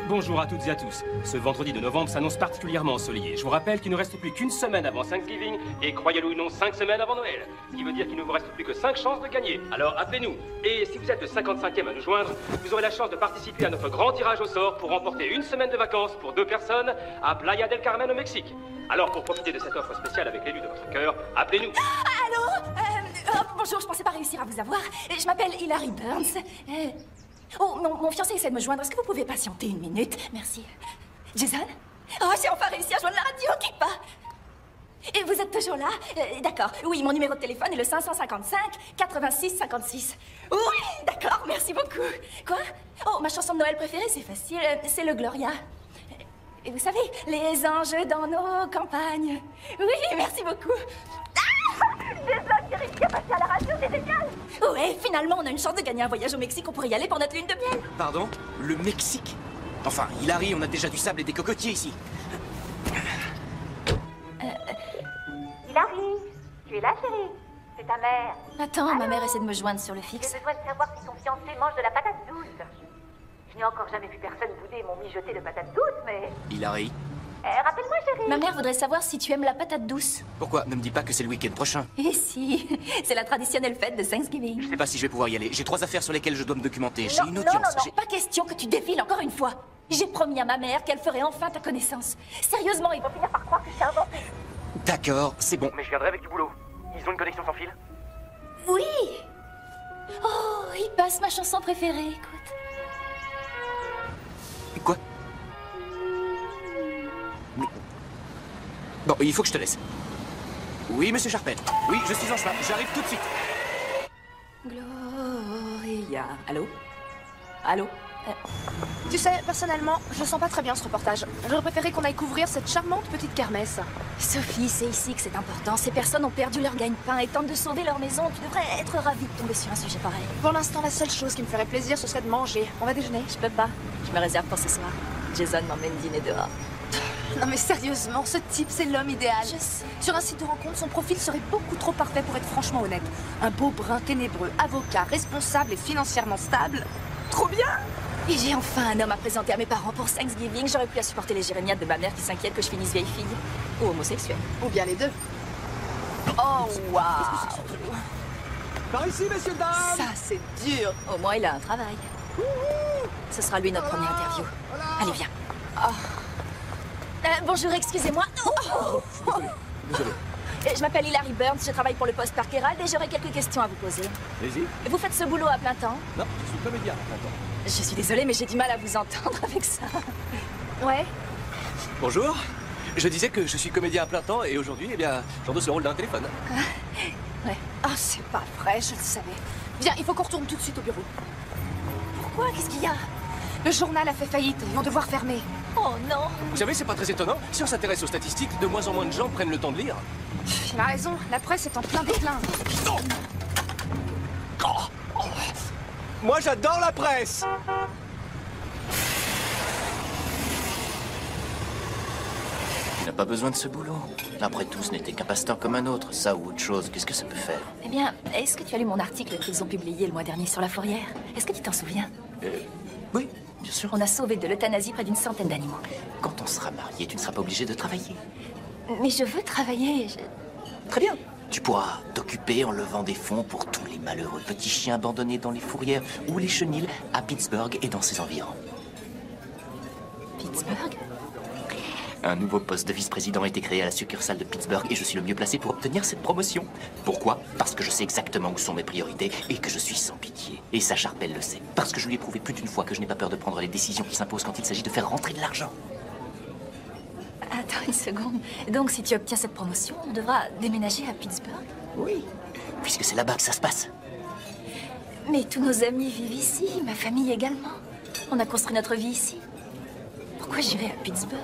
Bonjour à toutes et à tous. Ce vendredi de novembre s'annonce particulièrement ensoleillé. Je vous rappelle qu'il ne reste plus qu'une semaine avant Thanksgiving et, croyez-le ou non, 5 semaines avant Noël. Ce qui veut dire qu'il ne vous reste plus que 5 chances de gagner. Alors appelez-nous. Et si vous êtes le 55e à nous joindre, vous aurez la chance de participer à notre grand tirage au sort pour remporter une semaine de vacances pour 2 personnes à Playa del Carmen au Mexique. Alors pour profiter de cette offre spéciale avec l'élu de votre cœur, appelez-nous. Allô bonjour, je pensais pas réussir à vous avoir. Je m'appelle Hilary Burns. Oh, mon fiancé essaie de me joindre. Est-ce que vous pouvez patienter une minute? Merci. Jason? Oh, j'ai enfin réussi à joindre la radio, quitte pas. Et vous êtes toujours là? D'accord. Oui, mon numéro de téléphone est le 555 86 56. Oui, d'accord, merci beaucoup. Quoi? Oh, ma chanson de Noël préférée, c'est facile. C'est le Gloria. Et vous savez, les anges dans nos campagnes. Oui, merci beaucoup. Jason qui a réussi à passer à la radio, c'est génial! Ouais, finalement, on a une chance de gagner un voyage au Mexique. On pourrait y aller pour notre lune de miel. Pardon? Le Mexique? Enfin, Hilary, on a déjà du sable et des cocotiers ici. Hilary, tu es là, chérie? C'est ta mère. Attends, ma mère essaie de me joindre sur le fixe. J'ai besoin de savoir si ton fiancé mange de la patate douce. Je n'ai encore jamais vu personne bouder mon mijoté de patate douce, mais... Hilary? Rappelle-moi, chérie. Ma mère voudrait savoir si tu aimes la patate douce. Pourquoi? Ne me dis pas que c'est le week-end prochain. Eh si, c'est la traditionnelle fête de Thanksgiving. Je sais pas si je vais pouvoir y aller. J'ai 3 affaires sur lesquelles je dois me documenter. J'ai Non, une non, audience. non, pas question que tu défiles encore une fois. J'ai promis à ma mère qu'elle ferait enfin ta connaissance. Sérieusement, ils vont finir par croire que je t'ai inventé. D'accord, c'est bon. Mais je viendrai avec du boulot. Ils ont une connexion sans fil? Oui. Oh, il passe ma chanson préférée, écoute. Quoi? Mais... Bon, il faut que je te laisse. Oui, monsieur Sharpel. Oui, je suis en chemin. J'arrive tout de suite. Gloria. Allô? Allô? Tu sais, personnellement, je sens pas très bien ce reportage. J'aurais préféré qu'on aille couvrir cette charmante petite kermesse. Sophie, c'est ici que c'est important. Ces personnes ont perdu leur gagne-pain et tentent de sauver leur maison. Tu devrais être ravie de tomber sur un sujet pareil. Pour l'instant, la seule chose qui me ferait plaisir, ce serait de manger. On va déjeuner. Je peux pas. Je me réserve pour ce soir. Jason m'emmène dîner dehors. Non mais sérieusement, ce type, c'est l'homme idéal. Je sais. Sur un site de rencontre, son profil serait beaucoup trop parfait pour être franchement honnête. Un beau brun ténébreux, avocat, responsable et financièrement stable. Trop bien! Et j'ai enfin un homme à présenter à mes parents pour Thanksgiving. J'aurais plus à supporter les jérémiades de ma mère qui s'inquiète que je finisse vieille fille. Ou homosexuelle. Ou bien les deux. Oh, waouh! Par ici, messieurs, dames! Ça, c'est dur. Au moins, il a un travail. Ce sera lui notre première interview. Allez, viens. Bonjour, excusez-moi. Désolé. Je m'appelle Hilary Burns, je travaille pour le Post Park Herald et j'aurais quelques questions à vous poser. Allez-y. Vous faites ce boulot à plein temps? Non, je suis comédien. Attends. Je suis désolée, mais j'ai du mal à vous entendre avec ça. Ouais. Bonjour. Je disais que je suis comédien à plein temps et aujourd'hui, eh bien, j'endosse le rôle d'un téléphone. Ouais. Ah, c'est pas vrai, je le savais. Viens, il faut qu'on retourne tout de suite au bureau. Pourquoi? Qu'est-ce qu'il y a? Le journal a fait faillite, ils vont devoir fermer. Oh non! Vous savez, c'est pas très étonnant. Si on s'intéresse aux statistiques, de moins en moins de gens prennent le temps de lire. Il a raison, la presse est en plein déclin. Moi, j'adore la presse! Tu n'as pas besoin de ce boulot. Après tout, ce n'était qu'un passe-temps comme un autre. Ça ou autre chose, qu'est-ce que ça peut faire? Eh bien, est-ce que tu as lu mon article qu'ils ont publié le mois dernier sur la fourrière? Est-ce que tu t'en souviens? Oui, bien sûr. On a sauvé de l'euthanasie près d'une centaine d'animaux. Quand on sera marié, tu ne seras pas obligé de travailler. Mais je veux travailler. Très bien. Tu pourras t'occuper en levant des fonds pour tous les malheureux petits chiens abandonnés dans les fourrières ou les chenils à Pittsburgh et dans ses environs. Pittsburgh? Un nouveau poste de vice-président a été créé à la succursale de Pittsburgh et je suis le mieux placé pour obtenir cette promotion. Pourquoi? Parce que je sais exactement où sont mes priorités et que je suis sans pitié. Et ça, Sharpel le sait. Parce que je lui ai prouvé plus d'une fois que je n'ai pas peur de prendre les décisions qui s'imposent quand il s'agit de faire rentrer de l'argent. Attends une seconde. Donc, si tu obtiens cette promotion, on devra déménager à Pittsburgh? Oui. Puisque c'est là-bas que ça se passe. Mais tous nos amis vivent ici, ma famille également. On a construit notre vie ici. Pourquoi j'irai à Pittsburgh?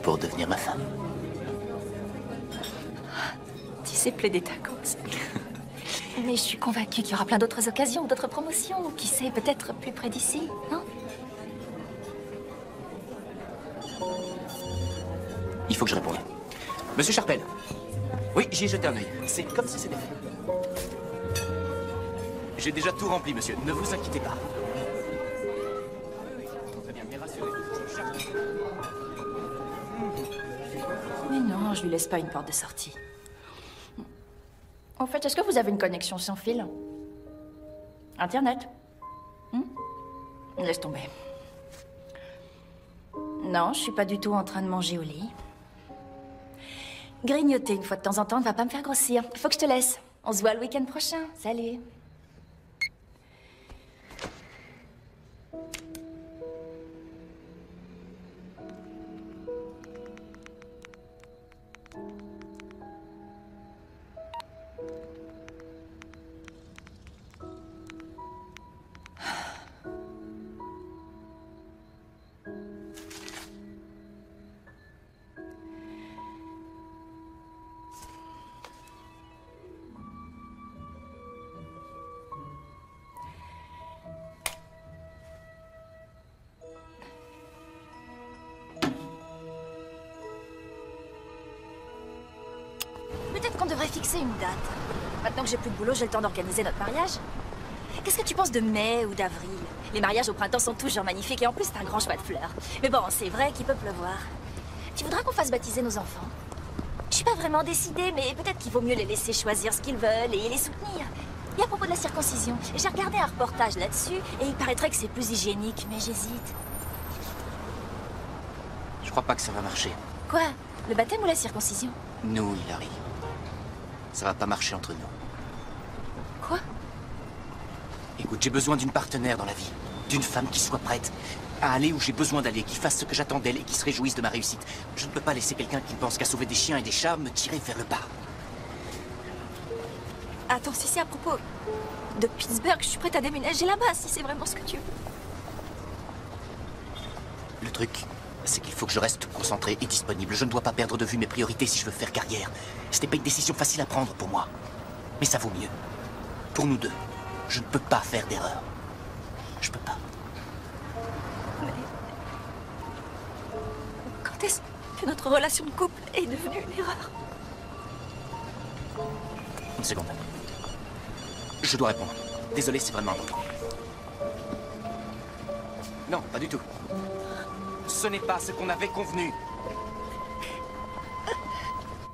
Pour devenir ma femme. Tu sais plaider ta cause. Mais je suis convaincue qu'il y aura plein d'autres occasions, d'autres promotions. Qui sait, peut-être plus près d'ici, non? Il faut que je réponde. Monsieur Sharpel. Oui, j'y ai jeté un œil. C'est comme si c'était fait. J'ai déjà tout rempli, monsieur. Ne vous inquiétez pas. Mais non, je lui laisse pas une porte de sortie. En fait, est-ce que vous avez une connexion sans fil? Internet? Laisse tomber. Non, je suis pas du tout en train de manger au lit. Grignoter une fois de temps en temps ne va pas me faire grossir. Faut que je te laisse. On se voit le week-end prochain. Salut. Peut-être qu'on devrait fixer une date. Maintenant que j'ai plus de boulot, j'ai le temps d'organiser notre mariage. Qu'est-ce que tu penses de mai ou d'avril? Les mariages au printemps sont toujours magnifiques et en plus, c'est un grand choix de fleurs. Mais bon, c'est vrai qu'il peut pleuvoir. Tu voudras qu'on fasse baptiser nos enfants? Je suis pas vraiment décidée, mais peut-être qu'il vaut mieux les laisser choisir ce qu'ils veulent et les soutenir. Et à propos de la circoncision, j'ai regardé un reportage là-dessus et il paraîtrait que c'est plus hygiénique, mais j'hésite. Je crois pas que ça va marcher. Quoi? Le baptême ou la circoncision? Nous, Hilary. Ça va pas marcher entre nous. Quoi? Écoute, j'ai besoin d'une partenaire dans la vie. D'une femme qui soit prête à aller où j'ai besoin d'aller, qui fasse ce que j'attends d'elle et qui se réjouisse de ma réussite. Je ne peux pas laisser quelqu'un qui ne pense qu'à sauver des chiens et des chats me tirer vers le bas. Attends, si c'est à propos de Pittsburgh, je suis prête à déménager là-bas, si c'est vraiment ce que tu veux. Le truc, c'est qu'il faut que je reste concentré et disponible. Je ne dois pas perdre de vue mes priorités si je veux faire carrière. C'était pas une décision facile à prendre pour moi. Mais ça vaut mieux. Pour nous deux. Je ne peux pas faire d'erreur. Je peux pas. Mais... Quand est-ce que notre relation de couple est devenue une erreur? Une seconde. Je dois répondre. Désolé, c'est vraiment important. Non, pas du tout. Ce n'est pas ce qu'on avait convenu.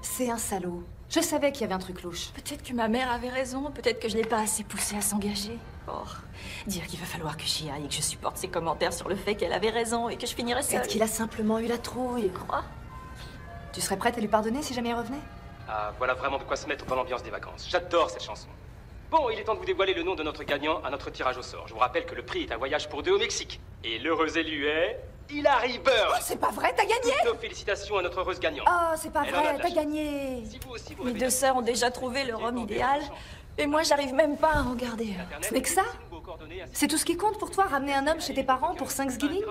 C'est un salaud. Je savais qu'il y avait un truc louche. Peut-être que ma mère avait raison, peut-être que je l'ai pas assez poussée à s'engager. Oh, dire qu'il va falloir que j'y aille et que je supporte ses commentaires sur le fait qu'elle avait raison et que je finirais seule. Peut-être qu'il a simplement eu la trouille. Tu crois? Tu serais prête à lui pardonner si jamais il revenait? Ah, voilà vraiment de quoi se mettre dans l'ambiance des vacances. J'adore cette chanson. Bon, il est temps de vous dévoiler le nom de notre gagnant à notre tirage au sort. Je vous rappelle que le prix est un voyage pour deux au Mexique. Et l'heureux élu est... Hilary Burns. Oh, c'est pas vrai, t'as gagné! Toutes nos félicitations à notre heureuse gagnante. Oh, c'est pas Elle en a vrai, de la t'as chance. gagné! Si vous aussi, vous Mes rêvez deux d'un- sœurs ont déjà trouvé le rhum idéal. Et moi, j'arrive même pas à en garder un. Ce n'est que ça? C'est tout ce qui compte pour toi, ramener un homme chez tes parents pour Thanksgiving?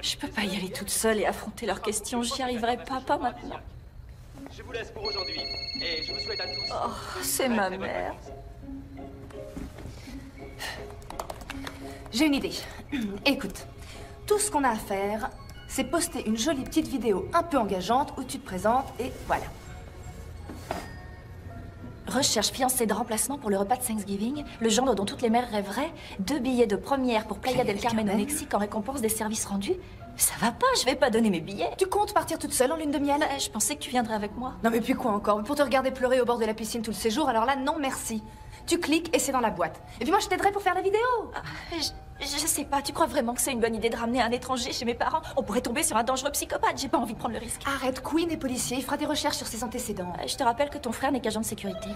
Je peux pas y aller toute seule et affronter leurs questions. J'y arriverai pas maintenant. Je vous laisse pour aujourd'hui. Et je vous souhaite à tous... Oh, c'est ma mère. J'ai une idée. Écoute, tout ce qu'on a à faire, c'est poster une jolie petite vidéo un peu engageante où tu te présentes et voilà. Recherche fiancée de remplacement pour le repas de Thanksgiving, le genre dont toutes les mères rêveraient, 2 billets de première pour Playa del Carmen au Mexique en récompense des services rendus. Ça va pas, je vais pas donner mes billets. Tu comptes partir toute seule en lune de miel? Je pensais que tu viendrais avec moi. Non mais puis quoi encore? Pour te regarder pleurer au bord de la piscine tout le séjour, alors là, non merci. Tu cliques et c'est dans la boîte. Et puis moi, je t'aiderai pour faire la vidéo. Je sais pas, tu crois vraiment que c'est une bonne idée de ramener un étranger chez mes parents? On pourrait tomber sur un dangereux psychopathe, j'ai pas envie de prendre le risque. Arrête, Queen est policier, il fera des recherches sur ses antécédents. Je te rappelle que ton frère n'est qu'agent de sécurité.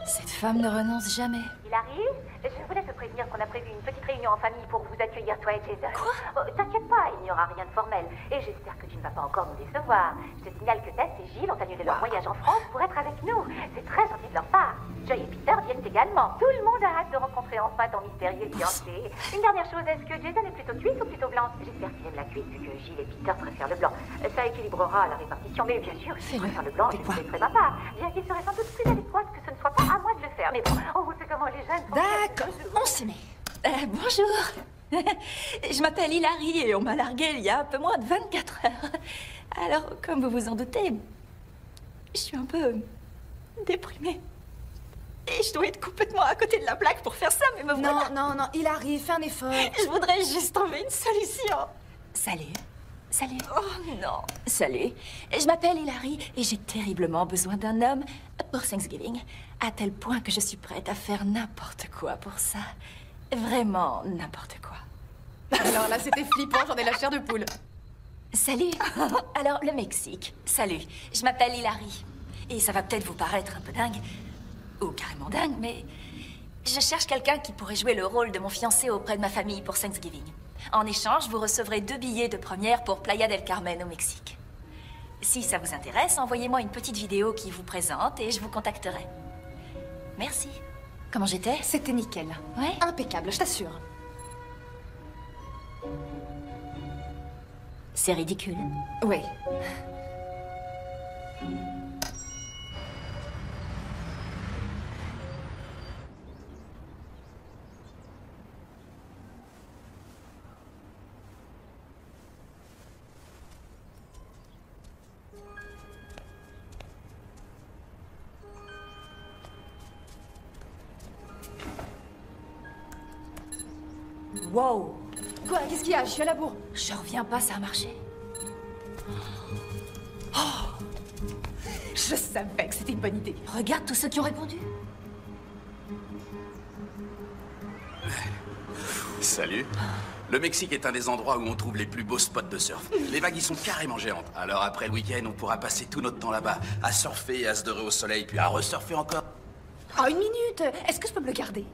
Cette femme ne renonce jamais. Hilary, je voulais te prévenir qu'on a prévu une petite réunion en famille pour vous accueillir, toi et Jason. Quoi? T'inquiète pas, il n'y aura rien de formel. Et j'espère que tu ne vas pas encore nous décevoir. Je te signale que Tess et Gilles ont annulé leur voyage en France pour être avec nous. C'est très gentil de leur part. Joy et Peter viennent également. Tout le monde a hâte de rencontrer enfin ton mystérieux fiancé. Une dernière chose, est-ce que Jason est plutôt cuisse ou plutôt blanc? J'espère qu'il aime la cuisse vu que Gilles et Peter préfèrent le blanc. Ça équilibrera la répartition, mais bien sûr, s'il préfère le blanc, je le laisserai ma part. Bien qu'il serait sans doute plus adéquat que ce ne soit pas à moi de le faire. Mais bon, on sait comment les jeunes sont. D'accord, on s'y met. Bonjour. Je m'appelle Hilary et on m'a larguée il y a un peu moins de 24 heures. Alors, comme vous vous en doutez, je suis un peu déprimée. Et je dois être complètement à côté de la plaque pour faire ça, mais me voilà. Non, Hilary, fais un effort. Je voudrais juste trouver une solution. Salut. Salut. Oh non. Salut. Je m'appelle Hilary et j'ai terriblement besoin d'un homme pour Thanksgiving. À tel point que je suis prête à faire n'importe quoi pour ça. Vraiment n'importe quoi. Alors là, c'était flippant, j'en ai la chair de poule. Salut. Alors, le Mexique. Salut. Je m'appelle Hilary. Et ça va peut-être vous paraître un peu dingue, ou carrément dingue, mais je cherche quelqu'un qui pourrait jouer le rôle de mon fiancé auprès de ma famille pour Thanksgiving. En échange, vous recevrez 2 billets de première pour Playa del Carmen au Mexique. Si ça vous intéresse, envoyez-moi une petite vidéo qui vous présente et je vous contacterai. Merci. Comment j'étais? C'était nickel. Ouais? Impeccable, je t'assure. C'est ridicule. Ouais. Wow! Quoi? Qu'est-ce qu'il y a? Je suis à la bourre. Je reviens pas, ça a marché. Je savais que c'était une bonne idée. Regarde tous ceux qui ont répondu. Salut. Le Mexique est un des endroits où on trouve les plus beaux spots de surf. Les vagues y sont carrément géantes. Alors après le week-end, on pourra passer tout notre temps là-bas, à surfer et à se dorer au soleil, puis à resurfer encore. Oh, une minute! Est-ce que je peux me le garder?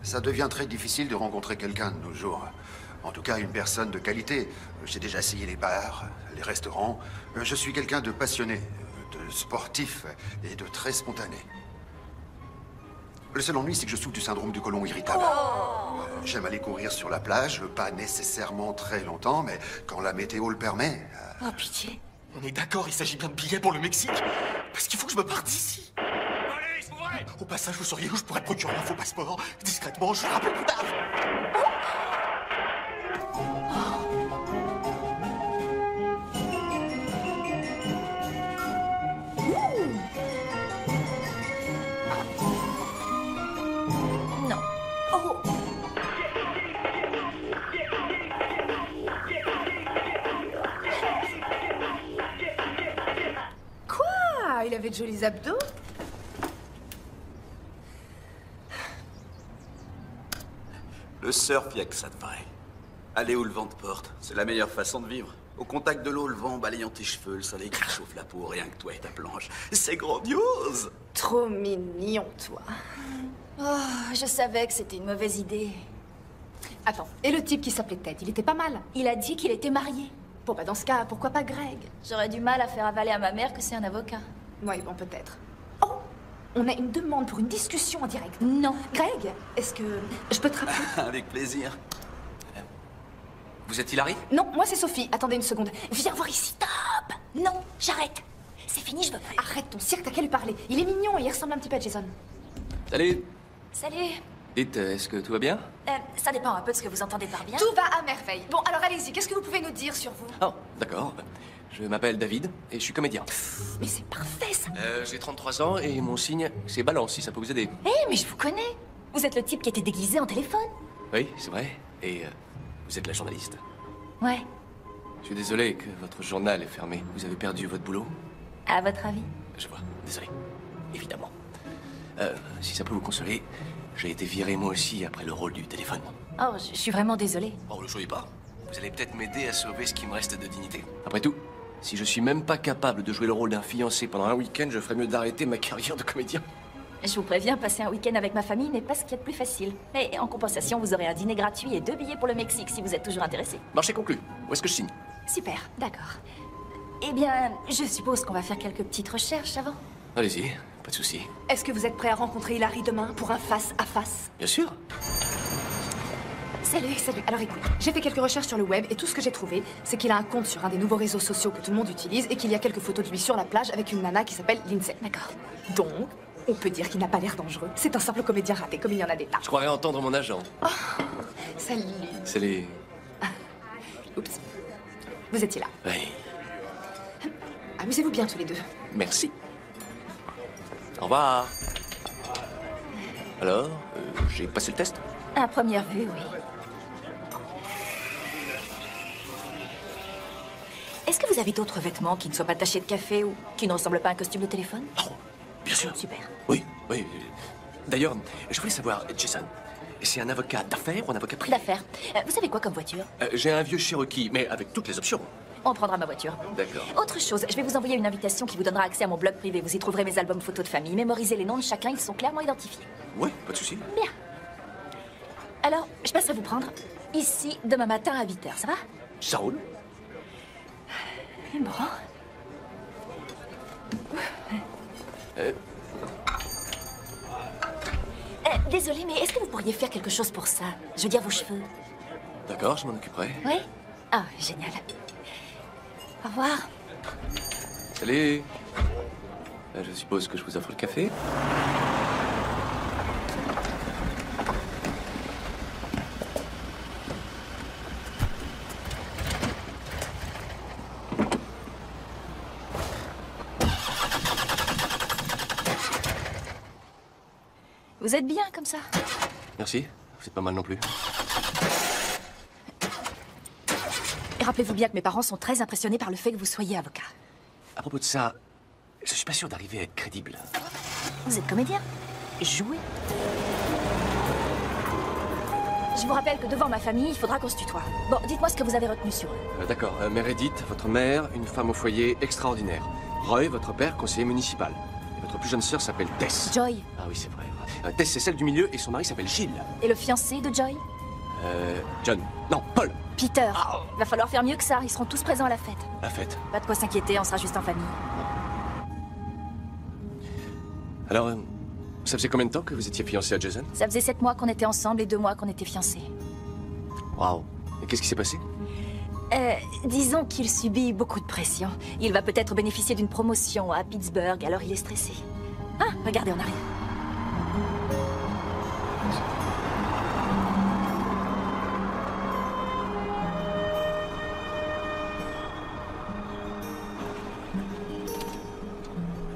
Ça devient très difficile de rencontrer quelqu'un de nos jours. En tout cas, une personne de qualité. J'ai déjà essayé les bars, les restaurants. Je suis quelqu'un de passionné, de sportif et de très spontané. Le seul ennui, c'est que je souffre du syndrome du côlon irritable. J'aime aller courir sur la plage, pas nécessairement très longtemps, mais quand la météo le permet... Oh, pitié. On est d'accord, il s'agit bien de billets pour le Mexique. Parce qu'il faut que je me parte d'ici. Allez, s'ouvrez! Au passage, vous sauriez où je pourrais procurer un faux passeport? Discrètement, je vous rappelle plus tard. Non. Oh! Quoi? Il avait de jolis abdos? Le surf, y a que ça de vrai. Aller où le vent te porte, c'est la meilleure façon de vivre. Au contact de l'eau, le vent balayant tes cheveux, le soleil qui chauffe la peau, rien que toi et ta planche. C'est grandiose! Trop mignon, toi. Oh, je savais que c'était une mauvaise idée. Attends, et le type qui s'appelait Ted, il était pas mal. Il a dit qu'il était marié. Bon, bah dans ce cas, pourquoi pas Greg? J'aurais du mal à faire avaler à ma mère que c'est un avocat. Oui, bon, peut-être. Oh! On a une demande pour une discussion en direct. Non. Greg, est-ce que je peux te rappeler? Avec plaisir. Vous êtes Hilary? Non, moi c'est Sophie. Attendez une seconde. Viens voir ici. Stop! Non, j'arrête. C'est fini, je veux plus. Arrête ton cirque, t'as qu'à lui parler. Il est mignon et il ressemble un petit peu à Jason. Salut. Salut. Dites, est-ce que tout va bien? Ça dépend un peu de ce que vous entendez par bien. Tout va à merveille. Bon, alors allez-y, qu'est-ce que vous pouvez nous dire sur vous? Oh, d'accord. Je m'appelle David et je suis comédien. Mais c'est parfait ça. J'ai 33 ans et mon signe, c'est balance, si ça peut vous aider. Mais je vous connais. Vous êtes le type qui était déguisé en téléphone. Oui, c'est vrai. Et vous êtes la journaliste. Ouais. Je suis désolé que votre journal est fermé. Vous avez perdu votre boulot? À votre avis? Je vois, désolé. Évidemment. Si ça peut vous consoler, j'ai été viré moi aussi après le rôle du téléphone. Oh, je suis vraiment désolée. Oh, le soyez pas. Vous allez peut-être m'aider à sauver ce qui me reste de dignité. Après tout, si je suis même pas capable de jouer le rôle d'un fiancé pendant un week-end, je ferais mieux d'arrêter ma carrière de comédien. Je vous préviens, passer un week-end avec ma famille n'est pas ce qu'il y a de plus facile. Mais en compensation, vous aurez un dîner gratuit et 2 billets pour le Mexique si vous êtes toujours intéressé. Marché conclu. Où est-ce que je signe? Super, d'accord. Eh bien, je suppose qu'on va faire quelques petites recherches avant. Allez-y, pas de souci. Est-ce que vous êtes prêt à rencontrer Hilary demain pour un face-à-face? Bien sûr. Salut. Alors écoute, j'ai fait quelques recherches sur le web et tout ce que j'ai trouvé, c'est qu'il a un compte sur un des nouveaux réseaux sociaux que tout le monde utilise et qu'il y a quelques photos de lui sur la plage avec une nana qui s'appelle Lindsay. D'accord. Donc, on peut dire qu'il n'a pas l'air dangereux. C'est un simple comédien raté, comme il y en a des tas. Je croirais entendre mon agent. Salut. C'est les... Oups. Vous étiez là. Oui. Amusez-vous bien tous les deux. Merci. Au revoir. Alors, j'ai passé le test? À première vue, oui. Est-ce que vous avez d'autres vêtements qui ne soient pas tachés de café ou qui ne ressemblent pas à un costume de téléphone? Oh, bien sûr. Super. Oui, oui. D'ailleurs, je voulais savoir, Jason, c'est un avocat d'affaires ou un avocat privé? D'affaires. Vous savez quoi comme voiture? J'ai un vieux Cherokee, mais avec toutes les options. On prendra ma voiture. D'accord. Autre chose, je vais vous envoyer une invitation qui vous donnera accès à mon blog privé. Vous y trouverez mes albums photos de famille. Mémorisez les noms de chacun, ils sont clairement identifiés. Ouais, pas de souci. Bien. Alors, je passerai vous prendre ici demain matin à 8h, ça va? Ça roule? Bon. Désolée, mais est-ce que vous pourriez faire quelque chose pour ça? Je veux dire vos cheveux. D'accord, je m'en occuperai. Oui? Ah, génial. Au revoir. Salut. Je suppose que je vous offre le café? Vous êtes bien comme ça? Merci, c'est pas mal non plus. Et rappelez-vous bien que mes parents sont très impressionnés par le fait que vous soyez avocat. À propos de ça, je suis pas sûr d'arriver à être crédible. Vous êtes comédien? Jouez. Je vous rappelle que devant ma famille, il faudra qu'on se tutoie. Bon, dites-moi ce que vous avez retenu sur eux. D'accord, Meredith, votre mère, une femme au foyer extraordinaire. Roy, votre père, conseiller municipal. Et votre plus jeune sœur s'appelle Tess. Joy. Ah oui, c'est vrai. Tess, c'est celle du milieu et son mari s'appelle Gilles. Et le fiancé de Joy? John. Non, Paul. Peter. Va falloir faire mieux que ça, ils seront tous présents à la fête. La fête. Pas de quoi s'inquiéter, on sera juste en famille. Alors, ça faisait combien de temps que vous étiez fiancé à Jason? Ça faisait 7 mois qu'on était ensemble et 2 mois qu'on était fiancés. Waouh. Et qu'est-ce qui s'est passé? Disons qu'il subit beaucoup de pression. Il va peut-être bénéficier d'une promotion à Pittsburgh, alors il est stressé. Ah, regardez, on arrive.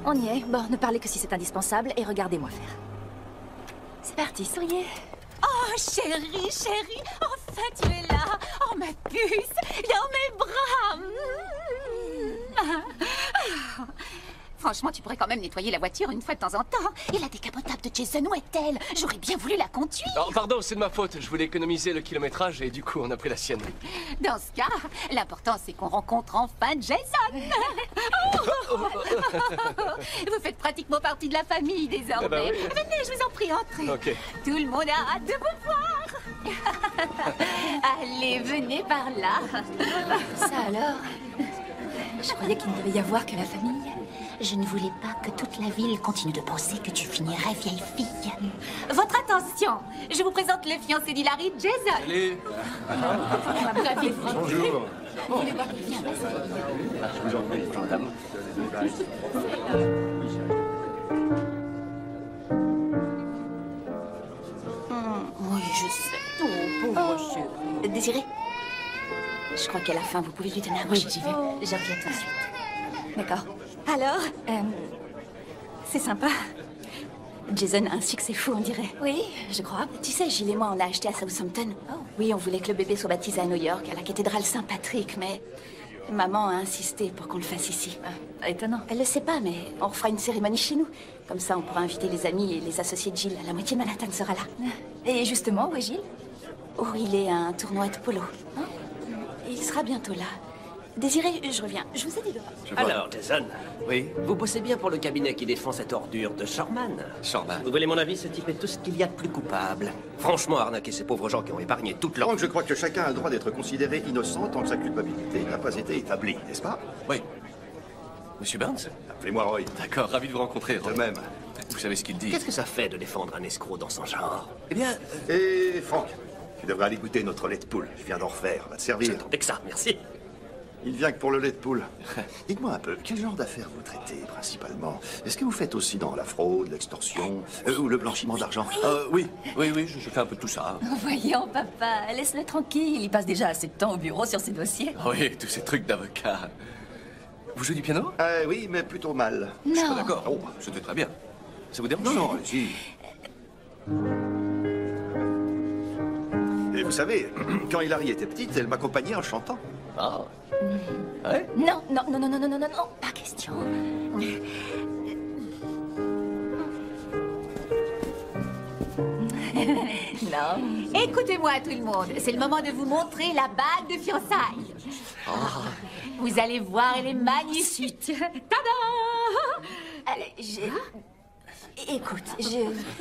On y est. Bon, ne parlez que si c'est indispensable et regardez-moi faire. C'est parti, souriez. Oh, chérie, chérie, enfin tu es là. Oh, ma puce, dans mes bras. Franchement, tu pourrais quand même nettoyer la voiture une fois de temps en temps. Et la décapotable de Jason, où est-elle? J'aurais bien voulu la conduire. Oh, pardon, c'est de ma faute. Je voulais économiser le kilométrage et du coup, on a pris la sienne. Dans ce cas, l'important, c'est qu'on rencontre enfin Jason. Vous faites pratiquement partie de la famille désormais. Eh ben oui. Venez, je vous en prie, entrez. Ok. Tout le monde a hâte de vous voir. Allez, venez par là. Ça alors? Je croyais qu'il ne devait y avoir que la famille. Je ne voulais pas que toute la ville continue de penser que tu finirais vieille fille. Votre attention, je vous présente le fiancé d'Hilary, Jason. Allez. Bonjour. Je vous en prie, madame. Oui, je sais. Oh, pauvre chérie. Désiré? Je crois qu'à la fin, vous pouvez lui donner un Oui, coucher. j'y vais. Je reviens tout de suite. D'accord. Alors, c'est sympa. Jason a un succès fou, on dirait. Oui, je crois. Tu sais, Gilles et moi, on l'a acheté à Southampton. Oh. Oui, on voulait que le bébé soit baptisé à New York, à la cathédrale Saint-Patrick, mais maman a insisté pour qu'on le fasse ici. Ah, étonnant. Elle le sait pas, mais on refera une cérémonie chez nous. Comme ça, on pourra inviter les amis et les associés de Gilles. La moitié de Manhattan sera là. Et justement, où est Gilles? Oh, il est à un tournoi de polo. Il sera bientôt là. Désiré, je reviens. Je vous ai dit de... Alors, Jason, Oui. vous bossez bien pour le cabinet qui défend cette ordure de Shorman. Shorman. Vous voulez mon avis, ce type est tout ce qu'il y a de plus coupable. Franchement, arnaquer ces pauvres gens qui ont épargné toute leur... Donc je crois que chacun a le droit d'être considéré innocent tant que sa culpabilité n'a pas été établie, n'est-ce pas? Oui. Monsieur Burns? Appelez-moi Roy. D'accord, ravi de vous rencontrer. De même. Vous savez ce qu'il dit? Qu'est-ce que ça fait de défendre un escroc dans son genre? Eh bien, Et Franck, tu devrais aller goûter notre lait de poule. Je viens d'en refaire, va te servir. Dès que ça, merci. Il vient que pour le lait de poule. Dites-moi un peu, quel genre d'affaires vous traitez principalement? Est-ce que vous faites aussi dans la fraude, l'extorsion ou le blanchiment d'argent? oui, je fais un peu de tout ça. Voyons, papa, laisse-le tranquille. Il passe déjà assez de temps au bureau sur ses dossiers. Oui, tous ces trucs d'avocat. Vous jouez du piano? Oui, mais plutôt mal. Je suis pas Non. d'accord. Oh, c'était très bien. Ça vous dérange? Non, allez-y. Et vous savez, quand Hilary était petite, elle m'accompagnait en chantant. Ah. Ouais? Non, non, non, non, non, non, non, non, non, pas question. Non. Écoutez-moi tout le monde, c'est le moment de vous montrer la bague de fiançailles. Vous allez voir, elle est magnifique. Tada! Écoute,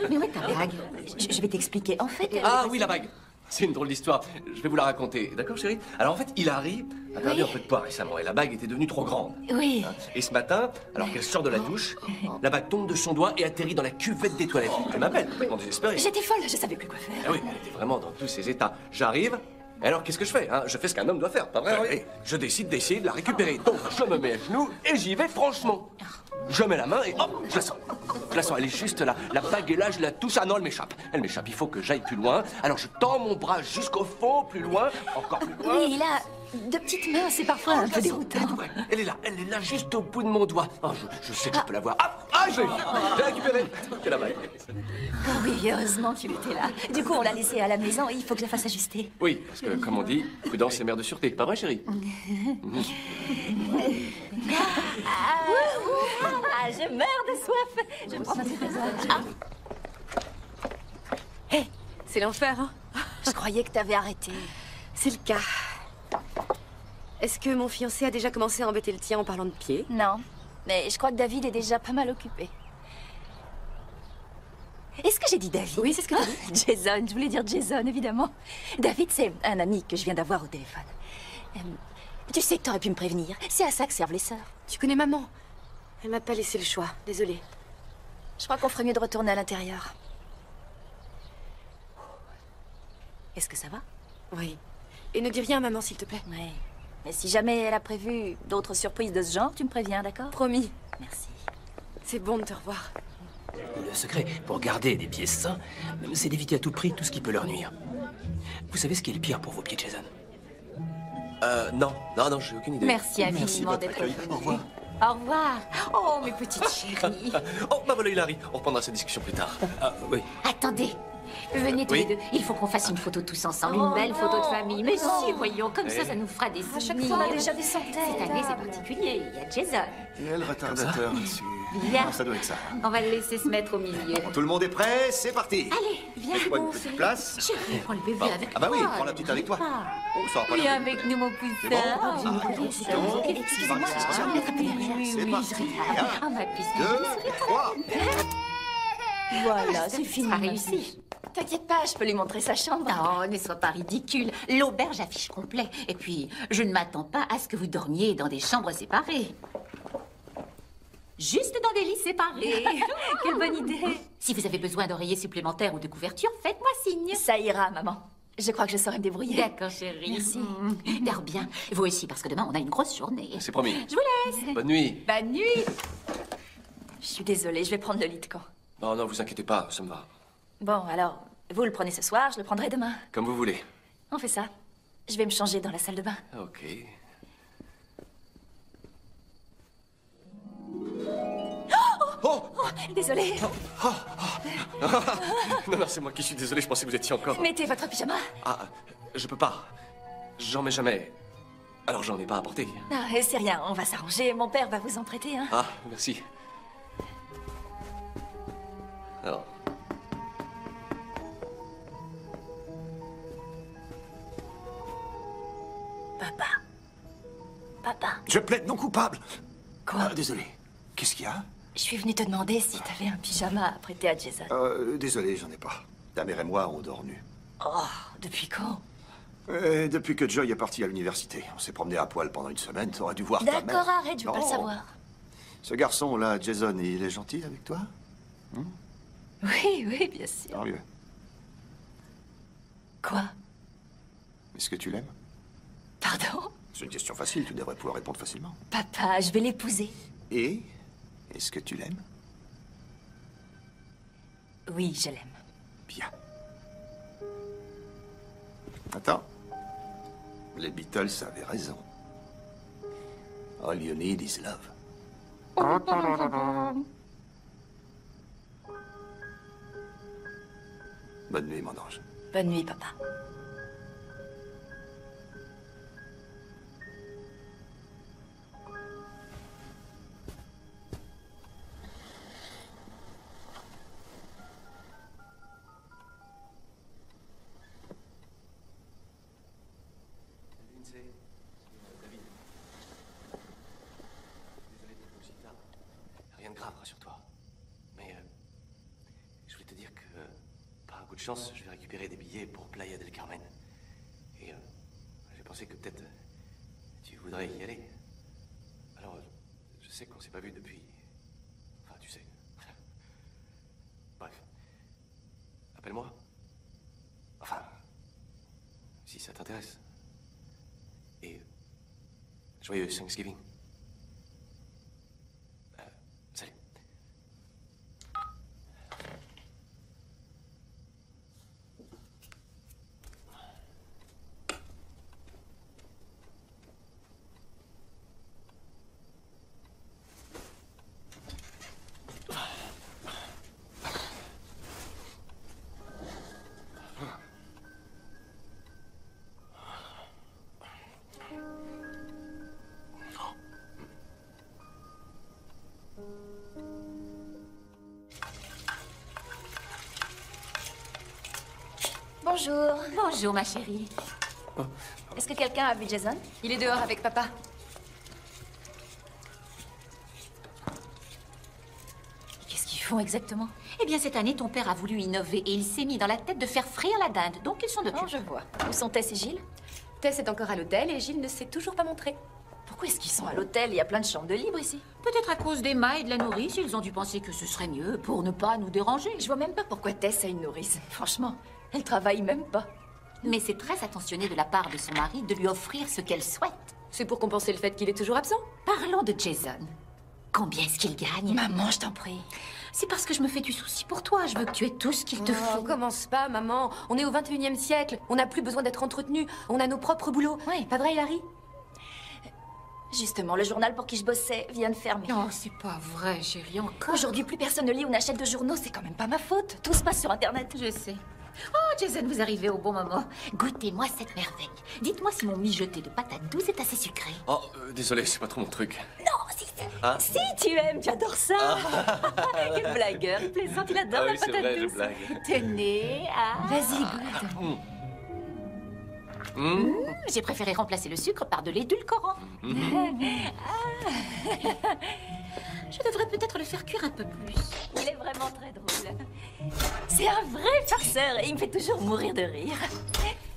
Mais où est ta bague? je vais t'expliquer. En fait... Ah oui, la bague. C'est une drôle d'histoire. Je vais vous la raconter. D'accord, chérie? Alors en fait, Hilary a perdu un peu de poids récemment et la bague était devenue trop grande. Oui. Et ce matin, alors qu'elle sort de la douche, la bague tombe de son doigt et atterrit dans la cuvette des toilettes. Elle m'appelle, complètement désespérée. J'étais folle, je savais plus quoi faire. Ah oui, elle était vraiment dans tous ses états. J'arrive, et alors qu'est-ce que je fais hein? Je fais ce qu'un homme doit faire, pas vrai? Oui. Je décide d'essayer de la récupérer. Donc je me mets à genoux et j'y vais franchement. Je mets la main et hop, je la sens. Je la sens, elle est juste là. La bague est là, je la touche. Ah non, elle m'échappe. Elle m'échappe, il faut que j'aille plus loin. Alors je tends mon bras jusqu'au fond, plus loin, encore plus loin. Oui, là, de petites mains, c'est parfois un peu déroutant. Elle est là, juste au bout de mon doigt. Oh, je sais que je peux la voir. Ah, j'ai récupéré. C'est la bague. Oh oui, heureusement qu'il était là. Du coup, on l'a laissé à la maison et il faut que je la fasse ajuster. Oui, parce que, comme on dit, prudence est mère de sûreté. Pas vrai, chérie? Ah, je meurs de soif. Je vais prendre un petit trésor. Hé, c'est l'enfer, hein? Je croyais que t'avais arrêté. C'est le cas. Est-ce que mon fiancé a déjà commencé à embêter le tien en parlant de pied? Non, mais je crois que David est déjà pas mal occupé. Est-ce que j'ai dit David? Oui, c'est ce que t'as dit. Jason, je voulais dire Jason, évidemment. David, c'est un ami que je viens d'avoir au téléphone. Tu sais que t'aurais pu me prévenir. C'est à ça que servent les sœurs. Tu connais maman? Elle m'a pas laissé le choix, désolée. Je crois qu'on ferait mieux de retourner à l'intérieur. Est-ce que ça va? Oui. Et ne dis rien à maman, s'il te plaît. Oui. Mais si jamais elle a prévu d'autres surprises de ce genre, tu me préviens, d'accord? Promis. Merci. C'est bon de te revoir. Le secret pour garder des pieds sains, c'est d'éviter à tout prix tout ce qui peut leur nuire. Vous savez ce qui est le pire pour vos pieds, Jason? Non, j'ai aucune idée. Merci infiniment d'être venu. Au revoir. Au revoir. Oh, mes petites chéries. Oh, bah voilà, Hilary. On reprendra cette discussion plus tard. Ah, oui. Attendez. Venez tous Oui. les deux. Il faut qu'on fasse une photo tous ensemble, une belle photo de famille. Mais si, voyons, comme ça nous fera des À chaque souvenirs. fois, on a déjà des centaines. Cette année, c'est particulier. Il y a Jason. Il y a le retardateur dessus. Bien. Ah, ça doit être ça. On va le laisser se mettre au milieu. Tout le monde est prêt? C'est parti. Allez, viens, Faites-moi une mon petite chéri. place. Chérie, prends le bébé avec Ah bah oui, toi. prends la petite avec toi. Oh, ça va pas Viens la avec nous, mon poussin. C'est bon Excusez-moi, C'est je bon. vais attraper les Oui, C'est oui, parti. je regarde. Oh, ma puce. 2, 3. Voilà, c'est fini. Ça a ma réussi. fille. T'inquiète pas, je peux lui montrer sa chambre. Non, ne sois pas ridicule. L'auberge affiche complet. Et puis, je ne m'attends pas à ce que vous dormiez dans des chambres séparées. Juste dans des lits séparés. Quelle bonne idée. Si vous avez besoin d'oreillers supplémentaires ou de couvertures, faites-moi signe. Ça ira, maman. Je crois que je saurai me débrouiller. D'accord, chérie. Merci. Dors bien. Vous aussi, parce que demain, on a une grosse journée. C'est promis. Je vous laisse. Bonne nuit. Bonne nuit. Je suis désolée, je vais prendre le lit de camp. Non, vous inquiétez pas, ça me va. Bon, alors, vous le prenez ce soir, je le prendrai demain. Comme vous voulez. On fait ça. Je vais me changer dans la salle de bain. Ok. Oh Désolée. Non, c'est moi qui suis désolé, je pensais que vous étiez encore... Mettez votre pyjama. Ah, je peux pas. J'en mets jamais. Alors j'en ai pas apporté. Ah, c'est rien, on va s'arranger. Mon père va vous en prêter, hein. Ah, merci. Alors... Papa. Papa. Je plaide non coupable. Quoi? Désolé. Qu'est-ce qu'il y a? Je suis venue te demander si t'avais un pyjama à prêter à Jason. Désolé, j'en ai pas. Ta mère et moi, on dort nus. Oh, depuis quand? Depuis que Joy est parti à l'université. On s'est promené à poil pendant une semaine. T'aurais dû voir ta mère. D'accord, arrête, je veux pas le Non. savoir. Ce garçon-là, Jason, il est gentil avec toi? Oui, oui, bien sûr. Tant mieux. Quoi? Est-ce que tu l'aimes? Pardon? C'est une question facile, tu devrais pouvoir répondre facilement. Papa, je vais l'épouser. Et est-ce que tu l'aimes? Oui, je l'aime. Bien. Attends. Les Beatles avaient raison. All you need is love. Bonne nuit, mon ange. Bonne nuit, papa. Rien de grave, rassure-toi. Mais je voulais te dire que, par un coup de chance, je vais récupérer des billets pour Playa del Carmen. Et j'ai pensé que peut-être tu voudrais y aller. Alors, je sais qu'on s'est pas vu depuis... Enfin, tu sais. Bref. Appelle-moi. Enfin, si ça t'intéresse. Et joyeux Thanksgiving. Salut. Bonjour. Bonjour, ma chérie. Est-ce que quelqu'un a vu Jason? Il est dehors avec papa. Qu'est-ce qu'ils font exactement? Eh bien, cette année, ton père a voulu innover et il s'est mis dans la tête de faire frire la dinde. Donc, ils s'en occupent. Oh, je vois. Où sont Tess et Gilles? Tess est encore à l'hôtel et Gilles ne s'est toujours pas montré. Pourquoi est-ce qu'ils sont à l'hôtel? Il y a plein de chambres de libre ici. Peut-être à cause d'Emma et de la nourrice, ils ont dû penser que ce serait mieux pour ne pas nous déranger. Je vois même pas pourquoi Tess a une nourrice. Franchement, elle travaille même pas. Mais c'est très attentionné de la part de son mari de lui offrir ce qu'elle souhaite. C'est pour compenser le fait qu'il est toujours absent. Parlons de Jason. Combien est-ce qu'il gagne? Maman, je t'en prie. C'est parce que je me fais du souci pour toi. Je veux que tu aies tout ce qu'il te faut. Commence pas, maman. On est au 21e siècle. On n'a plus besoin d'être entretenu. On a nos propres boulots. Oui. Pas vrai, Hilary? Justement, le journal pour qui je bossais vient de fermer. Non, c'est pas vrai, chérie, encore. Aujourd'hui, plus personne ne lit ou n'achète de journaux. C'est quand même pas ma faute. Tout se passe sur Internet. Je sais. Oh, Jason, vous arrivez au bon moment. Goûtez-moi cette merveille. Dites-moi si mon mijoté de patates douces est assez sucré. Oh, désolé, c'est pas trop mon truc. Non, si, Hein? si tu aimes, tu adores ça. Quel blagueur, il plaisante, il adore Ah la oui, c'est patate vrai, je douce. blague. Tenez, Vas-y, goûte. J'ai préféré remplacer le sucre par de l'édulcorant. Je devrais peut-être le faire cuire un peu plus. Il est vraiment très drôle. C'est un vrai farceur et il me fait toujours mourir de rire.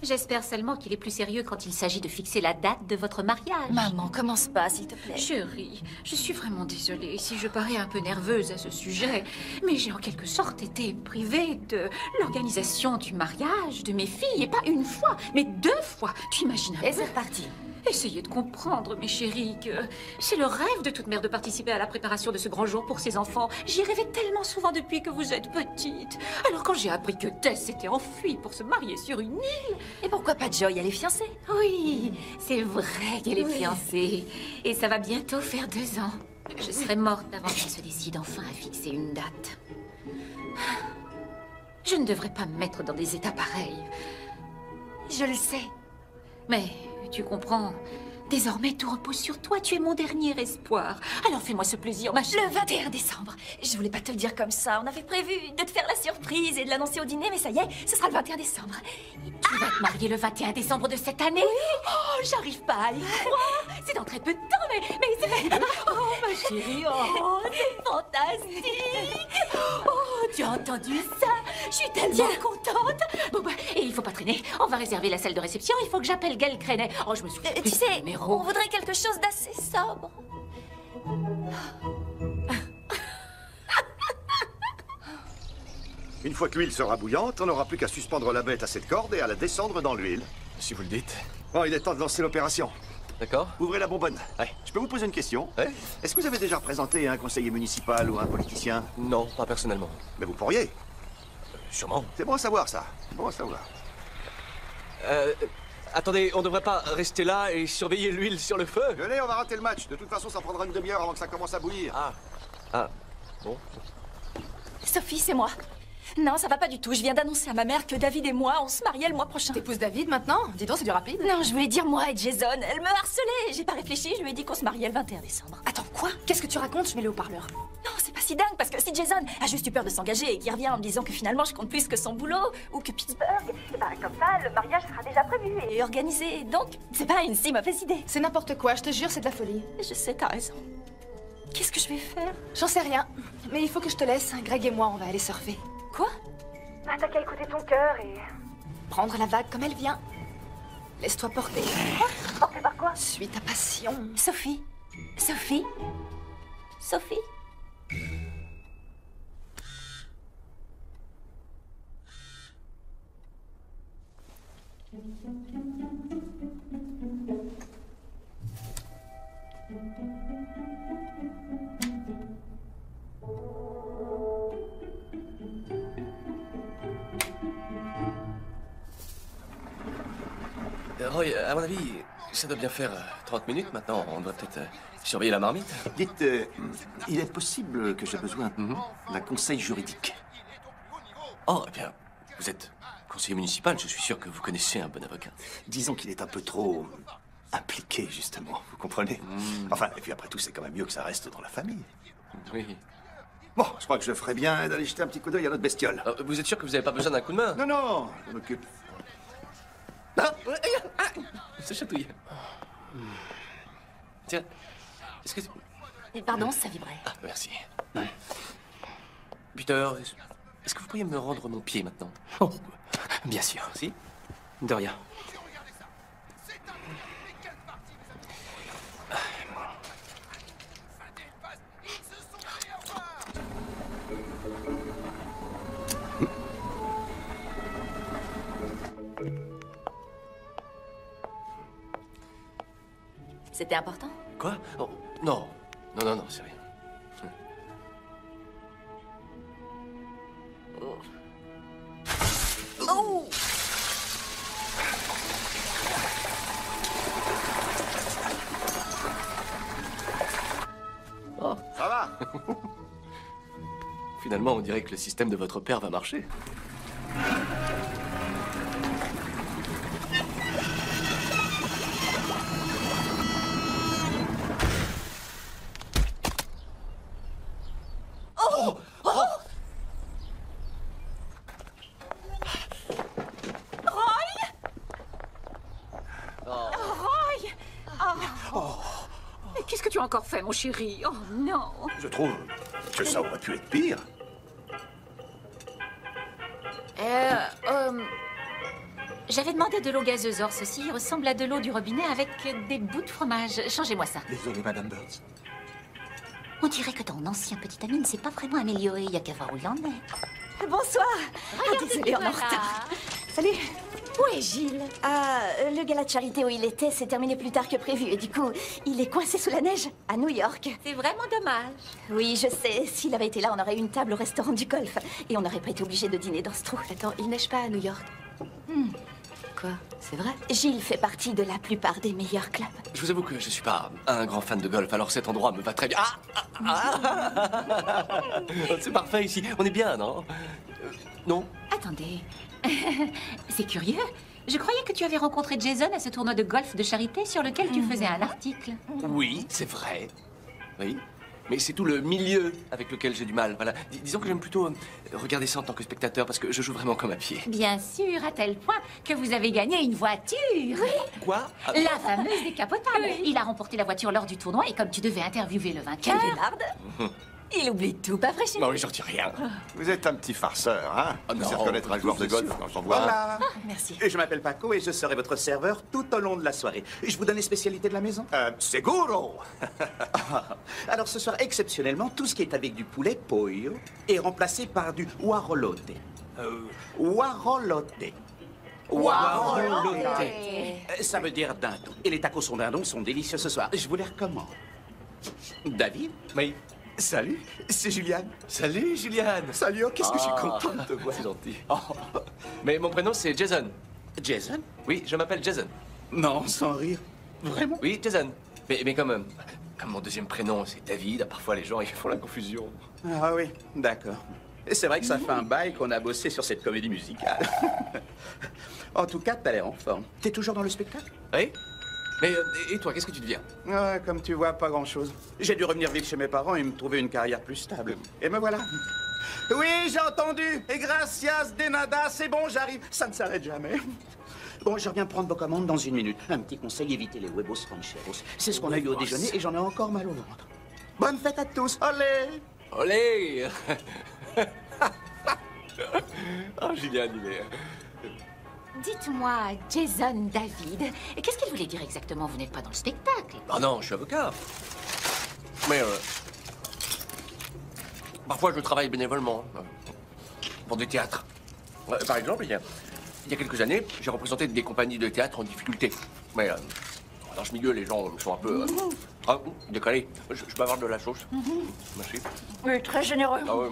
J'espère seulement qu'il est plus sérieux quand il s'agit de fixer la date de votre mariage. Maman, commence pas, s'il te plaît. Chérie, je suis vraiment désolée si je parais un peu nerveuse à ce sujet, mais j'ai en quelque sorte été privée de l'organisation du mariage de mes filles, et pas une fois, mais 2 fois. Tu imagines un Et peu? c'est reparti. Essayez de comprendre, mes chéris, que c'est le rêve de toute mère de participer à la préparation de ce grand jour pour ses enfants. J'y rêvais tellement souvent depuis que vous êtes petite. Alors quand j'ai appris que Tess s'était enfuie pour se marier sur une île... Et pourquoi pas Joy? Elle est fiancée. Oui, c'est vrai qu'elle est fiancée. Et ça va bientôt faire 2 ans. Je serai morte avant qu'elle se décide enfin à fixer une date. Je ne devrais pas me mettre dans des états pareils. Je le sais. Mais tu comprends, désormais tout repose sur toi. Tu es mon dernier espoir. Alors fais-moi ce plaisir, ma chérie. Le 21 décembre. Je voulais pas te le dire comme ça. On avait prévu de te faire la surprise et de l'annoncer au dîner, mais ça y est, ce sera le 21 décembre. Tu vas te marier le 21 décembre de cette année? Oh, j'arrive pas à y croire. C'est dans très peu de temps, mais c'est... Oh, ma chérie, oh, c'est fantastique. Oh, tu as entendu ça? Je suis tellement contente. Bon, bah, et il faut pas traîner. On va réserver la salle de réception. Il faut que j'appelle Gail Crenay. Oh, je me souviens plus Tu de sais, son numéro. on voudrait quelque chose d'assez sobre. Une fois que l'huile sera bouillante, on n'aura plus qu'à suspendre la bête à cette corde et à la descendre dans l'huile. Si vous le dites. Bon, il est temps de lancer l'opération. D'accord. Ouvrez la bonbonne. Ouais. Je peux vous poser une question? Ouais. Est-ce que vous avez déjà représenté un conseiller municipal ou un politicien? Non, pas personnellement. Mais vous pourriez. Sûrement. C'est bon à savoir, ça. Bon à savoir. Attendez, on devrait pas rester là et surveiller l'huile sur le feu? Venez, on va rater le match. De toute façon, ça prendra une demi-heure avant que ça commence à bouillir. Ah, bon. Sophie, c'est moi. Non, ça va pas du tout. Je viens d'annoncer à ma mère que David et moi, on se mariait le mois prochain. T'épouses David maintenant? Dis donc, c'est du rapide. Non, je voulais dire moi et Jason. Elle me harcelait. J'ai pas réfléchi, je lui ai dit qu'on se mariait le 21 décembre. Attends, quoi? Qu'est-ce que tu racontes? Je mets le haut-parleur. Non, c'est pas si dingue, parce que si Jason a juste eu peur de s'engager et qu'il revient en me disant que finalement je compte plus que son boulot, ou que Pittsburgh, Et bah, comme ça, le mariage sera déjà prévu. est organisé, donc c'est pas une si mauvaise idée. C'est n'importe quoi, je te jure, c'est de la folie. Je sais, t'as raison. Qu'est-ce que je vais faire? J'en sais rien. Mais il faut que je te laisse. Greg et moi, on va aller surfer. Quoi? Bah, t'as qu'à écouter ton cœur et... Prendre la vague comme elle vient. Laisse-toi porter. Porté par quoi? Suis ta passion. Sophie? Sophie? Sophie? Roy, à mon avis, ça doit bien faire 30 minutes maintenant. On doit peut-être surveiller la marmite. Dites, il est possible que j'ai besoin d'un conseil juridique. Oh, eh bien, vous êtes conseiller municipal. Je suis sûr que vous connaissez un bon avocat. Disons qu'il est un peu trop impliqué, justement. Vous comprenez? Enfin, et puis après tout, c'est quand même mieux que ça reste dans la famille. Oui. Bon, je crois que je ferais bien d'aller jeter un petit coup d'œil à notre bestiole. Vous êtes sûr que vous n'avez pas besoin d'un coup de main? Non, non, je m'occupe. Ça chatouille. Tiens, est-ce que... Pardon, ça vibrait. Ah, merci. Peter, est-ce que vous pourriez me rendre mon pied maintenant? Oh, bien sûr. Si? De rien. C'était important? Quoi? Oh, non. Non, c'est rien. Oh! Oh. Ça va? Finalement, on dirait que le système de votre père va marcher. Qu'est-ce que tu as encore fait, mon chéri? Oh non! Je trouve que ça aurait pu être pire. J'avais demandé de l'eau gazeuse. Or, ceci ressemble à de l'eau du robinet avec des bouts de fromage. Changez-moi ça. Désolé, Madame Burns. On dirait que ton ancien petit ami ne s'est pas vraiment amélioré. Il y a qu'à voir où il en est. Bonsoir! Désolée, on est en voilà. retard. Salut! Où est Gilles? Le gala de charité où il était s'est terminé plus tard que prévu. Et du coup, il est coincé sous la neige à New York. C'est vraiment dommage. Oui, je sais. S'il avait été là, on aurait eu une table au restaurant du golf. Et on n'aurait pas été obligé de dîner dans ce trou. Attends, il neige pas à New York. Quoi? C'est vrai? Gilles fait partie de la plupart des meilleurs clubs. Je vous avoue que je suis pas un grand fan de golf, alors cet endroit me va très bien. C'est parfait ici. On est bien, non? Non? Attendez. C'est curieux. Je croyais que tu avais rencontré Jason à ce tournoi de golf de charité sur lequel tu faisais un article. Oui, c'est vrai. Oui. Mais c'est tout le milieu avec lequel j'ai du mal. Voilà. Disons que j'aime plutôt regarder ça en tant que spectateur parce que je joue vraiment comme à pied. Bien sûr, à tel point que vous avez gagné une voiture. Oui. Quoi? La fameuse décapotable. Oui. Il a remporté la voiture lors du tournoi et comme tu devais interviewer le vainqueur... Quel vélarde! Il oublie tout, pas vrai, chérie? Non, oui, j'en dis rien. Vous êtes un petit farceur, hein? Vous savez reconnaître un joueur de golf quand j'en vois un. Voilà. Merci. Et je m'appelle Paco et je serai votre serveur tout au long de la soirée. Et je vous donne les spécialités de la maison. Seguro! Alors ce soir, exceptionnellement, tout ce qui est avec du poulet pollo est remplacé par du warolote. Warolote. Warolote. Ça veut dire dindon. Et les tacos au dindon sont délicieux ce soir. Je vous les recommande. David? Oui. Salut, c'est Juliane. Salut, Juliane. Salut, oh, qu'est-ce que je suis content de te voir. C'est gentil. Oh. Mais mon prénom, c'est Jason. Jason? Oui, je m'appelle Jason. Non, sans rire. Vraiment? Oui, Jason. Mais comme mon deuxième prénom, c'est David, parfois les gens ils font la confusion. Ah oui, d'accord. Et c'est vrai que ça fait un bail qu'on a bossé sur cette comédie musicale. En tout cas, t'as l'air en forme. T'es toujours dans le spectacle? Oui. Mais, et toi, qu'est-ce que tu deviens? Ouais, comme tu vois, pas grand-chose. J'ai dû revenir vivre chez mes parents et me trouver une carrière plus stable. Et me voilà. Oui, j'ai entendu. Et gracias de nada, c'est bon, j'arrive. Ça ne s'arrête jamais. Bon, je reviens prendre vos commandes dans 1 minute. Un petit conseil, évitez les huevos rancheros. C'est ce qu'on a eu au déjeuner et j'en ai encore mal au ventre. Bonne fête à tous. Olé! Olé. Oh, Julien, il est... Dites-moi, Jason David, qu'est-ce qu'il voulait dire exactement? Vous n'êtes pas dans le spectacle. Ah non, je suis avocat. Mais parfois, je travaille bénévolement pour des théâtres. Par exemple, il y a quelques années, j'ai représenté des compagnies de théâtre en difficulté. Mais dans ce milieu, les gens sont un peu décalés. Je peux avoir de la sauce? Merci. Oui, très généreux. Ah ouais,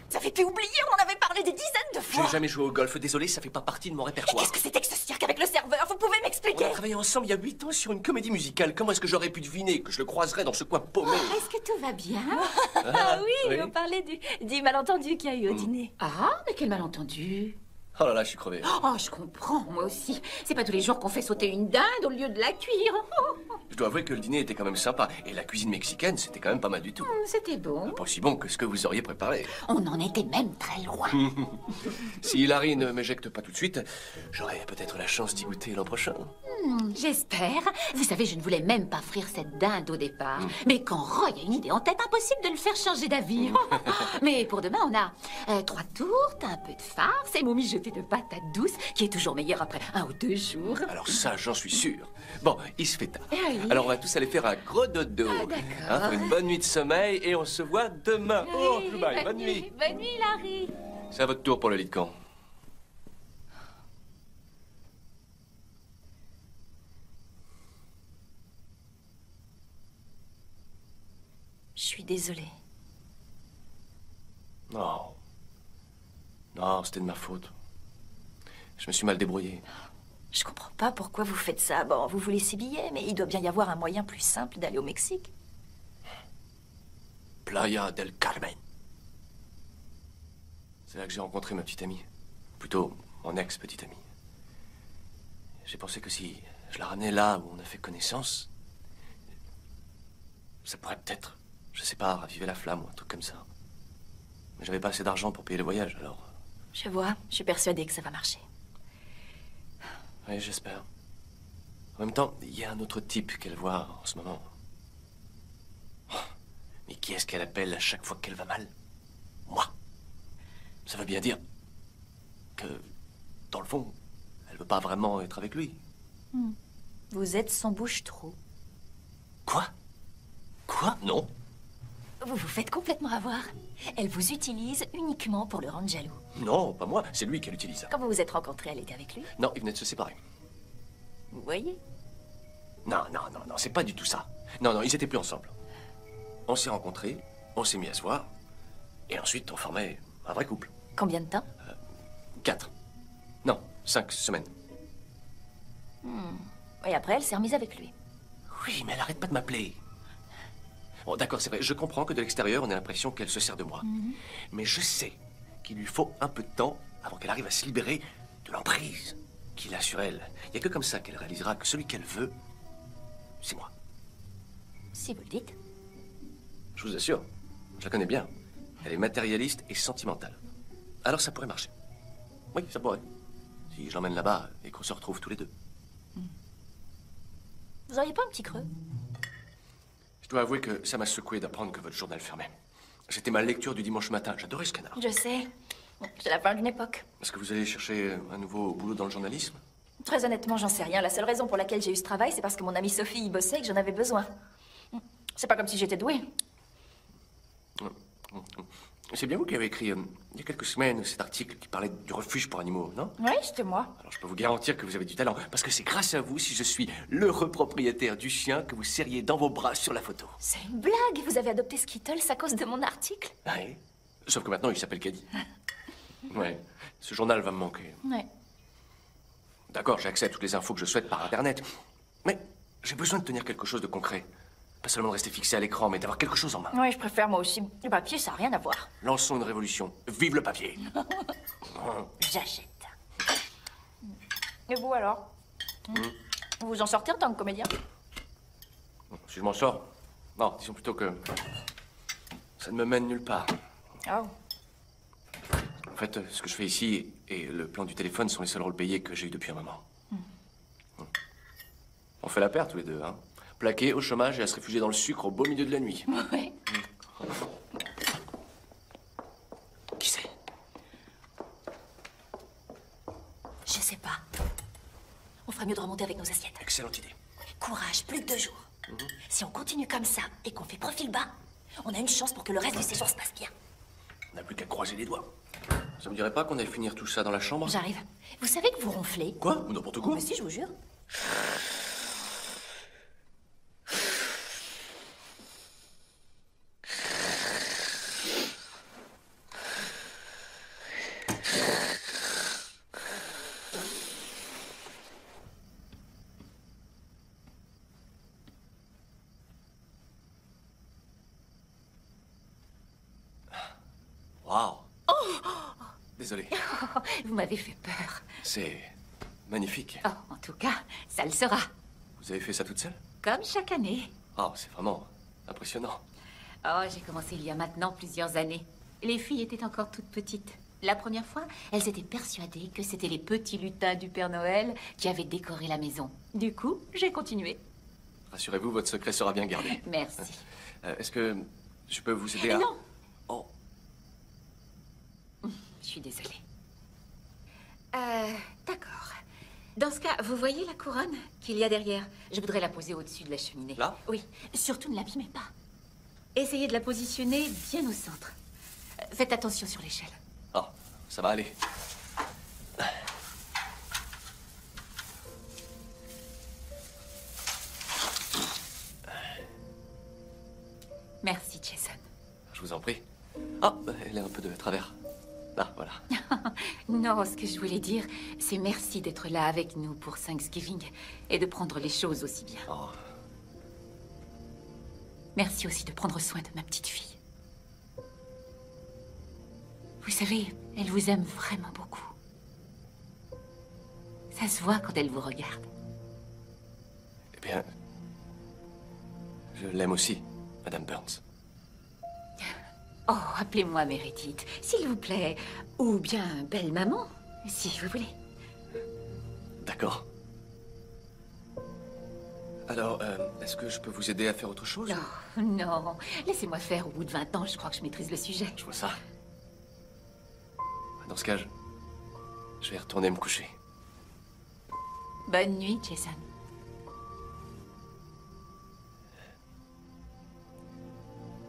Ça fait plus oublier, on en avait parlé des dizaines de fois. J'ai jamais joué au golf, désolé, ça fait pas partie de mon répertoire. Qu'est-ce que c'était que ce cirque avec le serveur? Vous pouvez m'expliquer? On a travaillé ensemble il y a 8 ans sur une comédie musicale. Comment est-ce que j'aurais pu deviner que je le croiserais dans ce coin paumé? Est-ce que tout va bien? Ah oui, on parlait du malentendu qu'il y a eu au dîner. Ah, mais quel malentendu! Oh là là, je suis crevé. Oh, je comprends, moi aussi. C'est pas tous les jours qu'on fait sauter une dinde au lieu de la cuire. Je dois avouer que le dîner était quand même sympa. Et la cuisine mexicaine, c'était quand même pas mal du tout. C'était bon. Pas aussi bon que ce que vous auriez préparé. On en était même très loin. Si Hilary ne m'éjecte pas tout de suite, j'aurai peut-être la chance d'y goûter l'an prochain. J'espère. Vous savez, je ne voulais même pas frire cette dinde au départ. Mais quand Roy a une idée en tête, impossible de le faire changer d'avis. Mais pour demain, on a 3 tourtes, un peu de farce et mon mijoté de patates douces, qui est toujours meilleur après 1 ou 2 jours. Alors ça, j'en suis sûr. Bon, il se fait tard. Ah oui. Alors on va tous aller faire un gros dodo. Pour une bonne nuit de sommeil et on se voit demain. Oh, bye, bonne nuit. Bonne nuit, Larry. C'est à votre tour pour le lit de camp. Je suis désolée. Non. Non, c'était de ma faute. Je me suis mal débrouillé. Je comprends pas pourquoi vous faites ça. Bon, vous voulez ces billets, mais il doit bien y avoir un moyen plus simple d'aller au Mexique. Playa del Carmen. C'est là que j'ai rencontré ma petite amie. Plutôt, mon ex-petite amie. J'ai pensé que si je la ramenais là où on a fait connaissance, ça pourrait peut-être, je sais pas, raviver la flamme ou un truc comme ça. Mais j'avais pas assez d'argent pour payer le voyage, alors... Je vois, je suis persuadée que ça va marcher. Oui, j'espère. En même temps, il y a un autre type qu'elle voit en ce moment. Oh, mais qui est-ce qu'elle appelle à chaque fois qu'elle va mal? Moi. Ça veut bien dire que, dans le fond, elle veut pas vraiment être avec lui. Vous êtes son bouche-trou. Quoi? Quoi? Non. Vous vous faites complètement avoir. Elle vous utilise uniquement pour le rendre jaloux. Non, pas moi. C'est lui qui l'utilise. Quand vous vous êtes rencontrés, elle était avec lui? Non, ils venaient de se séparer. Vous voyez? Non, c'est pas du tout ça. Non, ils étaient plus ensemble. On s'est rencontrés, on s'est mis à se voir, et ensuite on formait un vrai couple. Combien de temps? 4. Non, 5 semaines. Et après, elle s'est remise avec lui. Oui, mais elle arrête pas de m'appeler. Bon, d'accord, c'est vrai, je comprends que de l'extérieur, on a l'impression qu'elle se sert de moi. Mais je sais qu'il lui faut un peu de temps avant qu'elle arrive à se libérer de l'emprise qu'il a sur elle. Il n'y a que comme ça qu'elle réalisera que celui qu'elle veut, c'est moi. Si vous le dites. Je vous assure, je la connais bien. Elle est matérialiste et sentimentale. Alors ça pourrait marcher. Oui, ça pourrait. Si je l'emmène là-bas et qu'on se retrouve tous les deux. Vous auriez pas un petit creux? Je dois avouer que ça m'a secoué d'apprendre que votre journal fermait. C'était ma lecture du dimanche matin. J'adorais ce canard. Je sais. C'est la fin d'une époque. Est-ce que vous allez chercher un nouveau boulot dans le journalisme? Très honnêtement, j'en sais rien. La seule raison pour laquelle j'ai eu ce travail, c'est parce que mon amie Sophie y bossait et que j'en avais besoin. C'est pas comme si j'étais douée. C'est bien vous qui avez écrit, il y a quelques semaines, cet article qui parlait du refuge pour animaux, non? Oui, c'était moi. Alors je peux vous garantir que vous avez du talent, parce que c'est grâce à vous si je suis l'heureux propriétaire du chien que vous serriez dans vos bras sur la photo. C'est une blague. Vous avez adopté Skittles à cause de mon article? Oui. Sauf que maintenant, il s'appelle Caddy. Ouais. Ce journal va me manquer. Ouais. D'accord, j'ai accès à toutes les infos que je souhaite par Internet. Mais j'ai besoin de tenir quelque chose de concret. Pas seulement de rester fixé à l'écran, mais d'avoir quelque chose en main. Oui, je préfère moi aussi. Le papier, ça n'a rien à voir. Lançons une révolution. Vive le papier. J'achète. Et vous alors? Vous vous en sortez en tant que comédien? Si je m'en sors... Non, disons plutôt que... ça ne me mène nulle part. Oh. En fait, ce que je fais ici et le plan du téléphone sont les seuls rôles payés que j'ai eu depuis un moment. On fait la paire tous les deux, hein. Plaqué au chômage et à se réfugier dans le sucre au beau milieu de la nuit. Oui. Qui c'est? Je sais pas. On ferait mieux de remonter avec nos assiettes. Excellente idée. Courage, plus que 2 jours. Si on continue comme ça et qu'on fait profil bas, on a une chance pour que le reste du séjour se passe bien. On n'a plus qu'à croiser les doigts. Ça me dirait pas qu'on allait finir tout ça dans la chambre? J'arrive. Vous savez que vous ronflez? Quoi? Ou n'importe quoi? Mais si, je vous jure. Waouh! Désolé. Vous m'avez fait peur. C'est magnifique. Oh, en tout cas, ça le sera. Vous avez fait ça toute seule? Comme chaque année. Oh, c'est vraiment impressionnant. Oh, j'ai commencé il y a maintenant plusieurs années. Les filles étaient encore toutes petites. La première fois, elles étaient persuadées que c'était les petits lutins du Père Noël qui avaient décoré la maison. Du coup, j'ai continué. Rassurez-vous, votre secret sera bien gardé. Merci. Est-ce que je peux vous aider à... Non. Oh. Je suis désolée. D'accord. Dans ce cas, vous voyez la couronne qu'il y a derrière? Je voudrais la poser au-dessus de la cheminée. Là? Oui. Surtout ne l'abîmez pas. Essayez de la positionner bien au centre. Faites attention sur l'échelle. Oh, ça va aller. Merci, Jason. Je vous en prie. Ah, elle est un peu de travers. Là, voilà. Non, ce que je voulais dire, c'est merci d'être là avec nous pour Thanksgiving et de prendre les choses aussi bien. Oh. Merci aussi de prendre soin de ma petite fille. Vous savez, elle vous aime vraiment beaucoup. Ça se voit quand elle vous regarde. Eh bien, je l'aime aussi, Madame Burns. Oh, appelez-moi Meredith, s'il vous plaît. Ou bien belle maman, si vous voulez. D'accord. Alors, est-ce que je peux vous aider à faire autre chose? Non, non. Laissez-moi faire. Au bout de 20 ans, je crois que je maîtrise le sujet. Je vois ça. Dans ce cas, je vais retourner me coucher. Bonne nuit, Jason.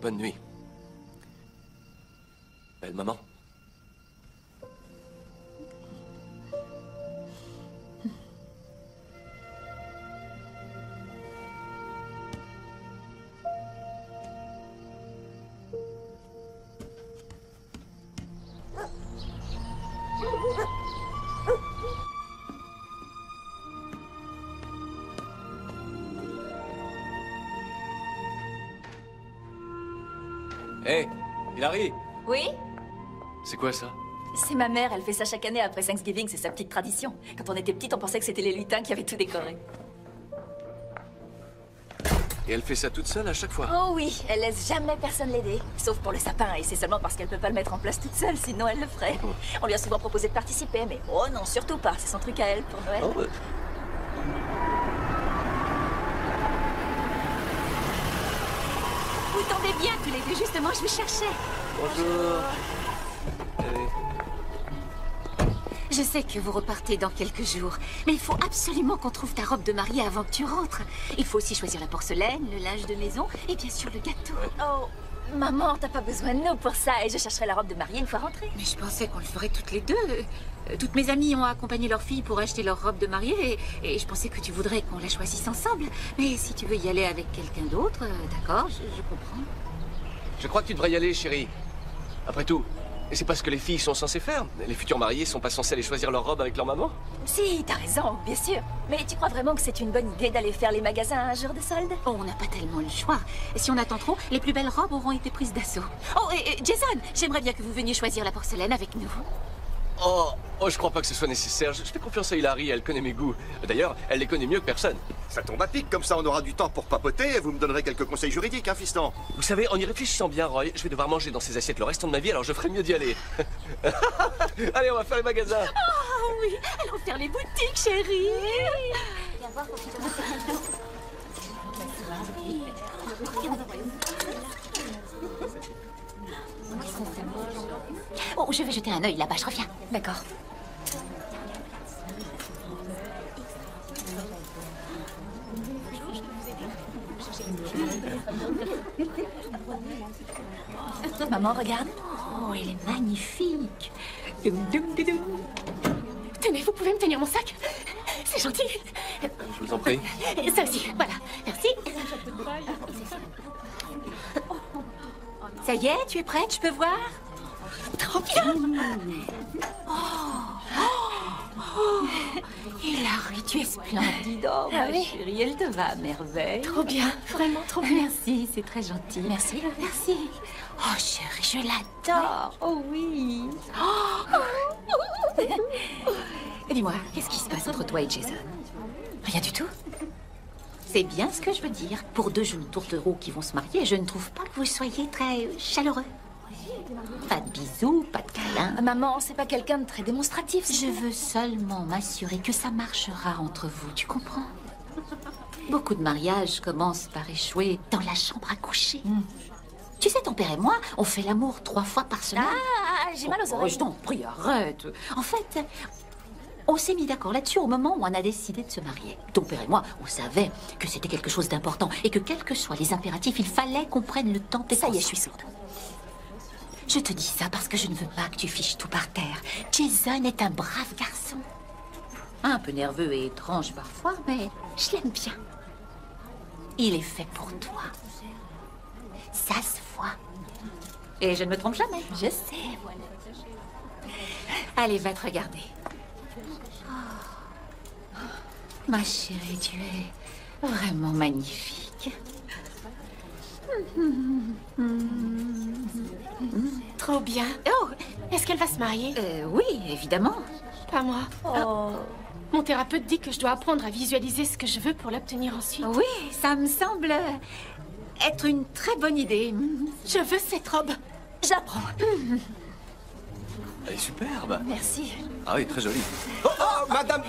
Bonne nuit. Belle maman. Hé, Hilary! Oui? C'est quoi ça? C'est ma mère, elle fait ça chaque année après Thanksgiving, c'est sa petite tradition. Quand on était petite, on pensait que c'était les lutins qui avaient tout décoré. Et elle fait ça toute seule à chaque fois? Oh oui, elle laisse jamais personne l'aider. Sauf pour le sapin, et c'est seulement parce qu'elle peut pas le mettre en place toute seule, sinon elle le ferait. On lui a souvent proposé de participer, mais oh non, surtout pas, c'est son truc à elle pour Noël. Oh, Vous tombez bien tous les deux, justement, je vous cherchais. Bonjour. Je sais que vous repartez dans quelques jours, mais il faut absolument qu'on trouve ta robe de mariée avant que tu rentres. Il faut aussi choisir la porcelaine, le linge de maison et bien sûr le gâteau. Oh, maman, t'as pas besoin de nous pour ça, et je chercherai la robe de mariée une fois rentrée. Mais je pensais qu'on le ferait toutes les deux. Toutes mes amies ont accompagné leurs filles pour acheter leur robe de mariée et je pensais que tu voudrais qu'on la choisisse ensemble. Mais si tu veux y aller avec quelqu'un d'autre, d'accord, je comprends. Je crois que tu devrais y aller, chérie. Après tout, C'est pas ce que les filles sont censées faire. Les futurs mariés sont pas censés aller choisir leur robe avec leur maman? Si, t'as raison, bien sûr. Mais tu crois vraiment que c'est une bonne idée d'aller faire les magasins un jour de solde? Oh, on n'a pas tellement le choix. Et si on attend trop, les plus belles robes auront été prises d'assaut. Oh, et Jason, j'aimerais bien que vous veniez choisir la porcelaine avec nous. Oh, je crois pas que ce soit nécessaire. Je fais confiance à Hilary, elle connaît mes goûts. D'ailleurs, elle les connaît mieux que personne. Ça tombe à pic, comme ça on aura du temps pour papoter et vous me donnerez quelques conseils juridiques, hein, fiston. Vous savez, en y réfléchissant bien, Roy, je vais devoir manger dans ces assiettes le restant de ma vie, alors je ferais mieux d'y aller. Allez, on va faire les magasins. Oh oui, allons faire les boutiques, chérie. Viens voir Oh, je vais jeter un œil là-bas, je reviens. D'accord. Maman, regarde. Oh, elle est magnifique. Tenez, vous pouvez me tenir mon sac? C'est gentil. Je vous en prie. Ça aussi, voilà. Merci. Ça y est, tu es prête, je peux voir? Trop bien. Hilary, tu es splendide. Oh, ma chérie, elle te va à merveille. Trop bien, vraiment trop bien. Merci, c'est très gentil. Merci. Merci. Oh, chérie, je l'adore. Oh oui. Dis-moi, qu'est-ce qui se passe entre toi et Jason? Rien du tout. C'est bien ce que je veux dire. Pour deux jeunes tourtereaux qui vont se marier, je ne trouve pas que vous soyez très chaleureux. Pas de bisous, pas de câlins. Maman, c'est pas quelqu'un de très démonstratif. Je veux seulement m'assurer que ça marchera entre vous, tu comprends? Beaucoup de mariages commencent par échouer dans la chambre à coucher. Tu sais, ton père et moi, on fait l'amour 3 fois par semaine. Ah, j'ai mal aux oreilles. Je t'en prie, arrête. En fait, on s'est mis d'accord là-dessus au moment où on a décidé de se marier. Ton père et moi, on savait que c'était quelque chose d'important et que quels que soient les impératifs, il fallait qu'on prenne le temps de... Ça y est, je suis sourde. Je te dis ça parce que je ne veux pas que tu fiches tout par terre. Jason est un brave garçon. Un peu nerveux et étrange parfois, mais je l'aime bien. Il est fait pour toi. Ça se voit. Et je ne me trompe jamais. Je sais. Allez, va te regarder. Oh. Ma chérie, tu es vraiment magnifique. Trop bien. Oh, est-ce qu'elle va se marier? Oui, évidemment. Pas moi. Oh. Mon thérapeute dit que je dois apprendre à visualiser ce que je veux pour l'obtenir ensuite. Oui, ça me semble être une très bonne idée. Je veux cette robe. J'apprends. Elle est superbe. Merci. Ah oui, très jolie. Oh, madame,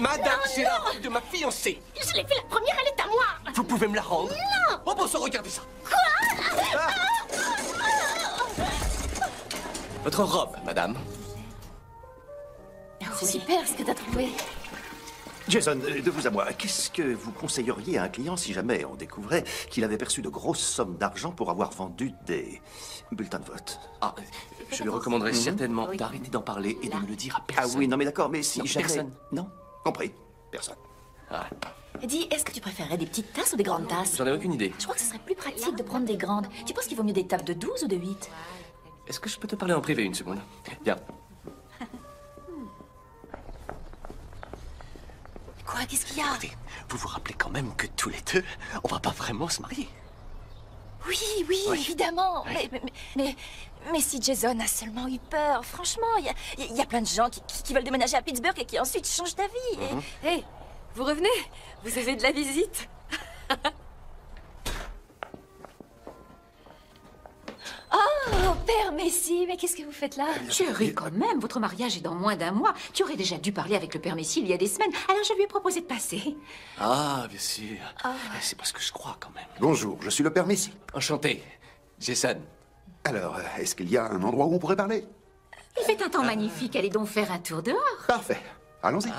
c'est la robe de ma fiancée. Je l'ai fait la première, elle est à moi. Vous pouvez me la rendre? Non. Oh bon sang, regardez ça. Votre robe, madame. C'est super ce que t'as trouvé. Jason, de vous à moi, qu'est-ce que vous conseilleriez à un client si jamais on découvrait qu'il avait perçu de grosses sommes d'argent pour avoir vendu des bulletins de vote? Ah, je lui recommanderais certainement d'arrêter d'en parler et de me le dire à personne. Ah oui, non mais d'accord, mais si Non, jamais... personne. Non, compris, personne. Ah, Dis, est-ce que tu préférerais des petites tasses ou des grandes tasses? j'en ai aucune idée. Je crois que ce serait plus pratique de prendre des grandes. Tu penses qu'il vaut mieux des tables de 12 ou de 8? Est-ce que je peux te parler en privé une seconde? Viens. Quoi? Qu'est-ce qu'il y a? Écoutez, vous vous rappelez quand même que tous les deux, on va pas vraiment se marier. Oui, évidemment. Mais si Jason a seulement eu peur, franchement, il y a plein de gens qui veulent déménager à Pittsburgh et qui ensuite changent d'avis. Hé, vous revenez? Vous avez de la visite? Oh, Père Messi, mais qu'est-ce que vous faites là? Chérie, quand même, votre mariage est dans moins d'un mois. Tu aurais déjà dû parler avec le père Messi il y a des semaines. Alors je lui ai proposé de passer. Ah, bien sûr. C'est parce que je crois quand même. Bonjour, je suis le père Messi. Enchanté, Jason. Alors, est-ce qu'il y a un endroit où on pourrait parler? Il fait un temps magnifique. Allez donc faire un tour dehors. Parfait. Allons-y.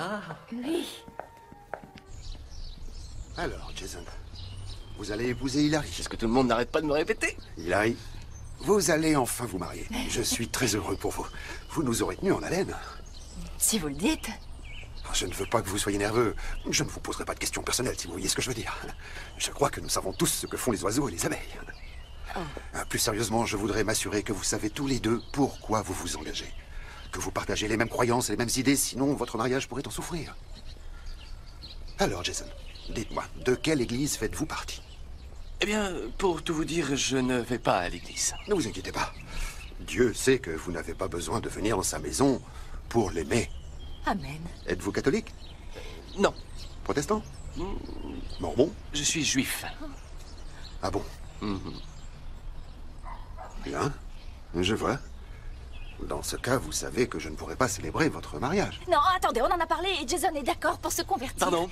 Oui. Alors, Jason, vous allez épouser Hilary. C'est ce que tout le monde n'arrête pas de me répéter. Hilary, vous allez enfin vous marier. Je suis très heureux pour vous. Vous nous aurez tenus en haleine. Si vous le dites. Je ne veux pas que vous soyez nerveux. Je ne vous poserai pas de questions personnelles, si vous voyez ce que je veux dire. Je crois que nous savons tous ce que font les oiseaux et les abeilles. Plus sérieusement, je voudrais m'assurer que vous savez tous les deux pourquoi vous vous engagez. Que vous partagez les mêmes croyances et les mêmes idées, sinon votre mariage pourrait en souffrir. Alors, Jason, dites-moi, de quelle église faites-vous partie? Eh bien, pour tout vous dire, je ne vais pas à l'église. Ne vous inquiétez pas. Dieu sait que vous n'avez pas besoin de venir dans sa maison pour l'aimer. Amen. Êtes-vous catholique? Non. Protestant? Mormon? Je suis juif. Ah bon? Bien, je vois. Dans ce cas, vous savez que je ne pourrai pas célébrer votre mariage. Non, attendez, on en a parlé et Jason est d'accord pour se convertir. Pardon?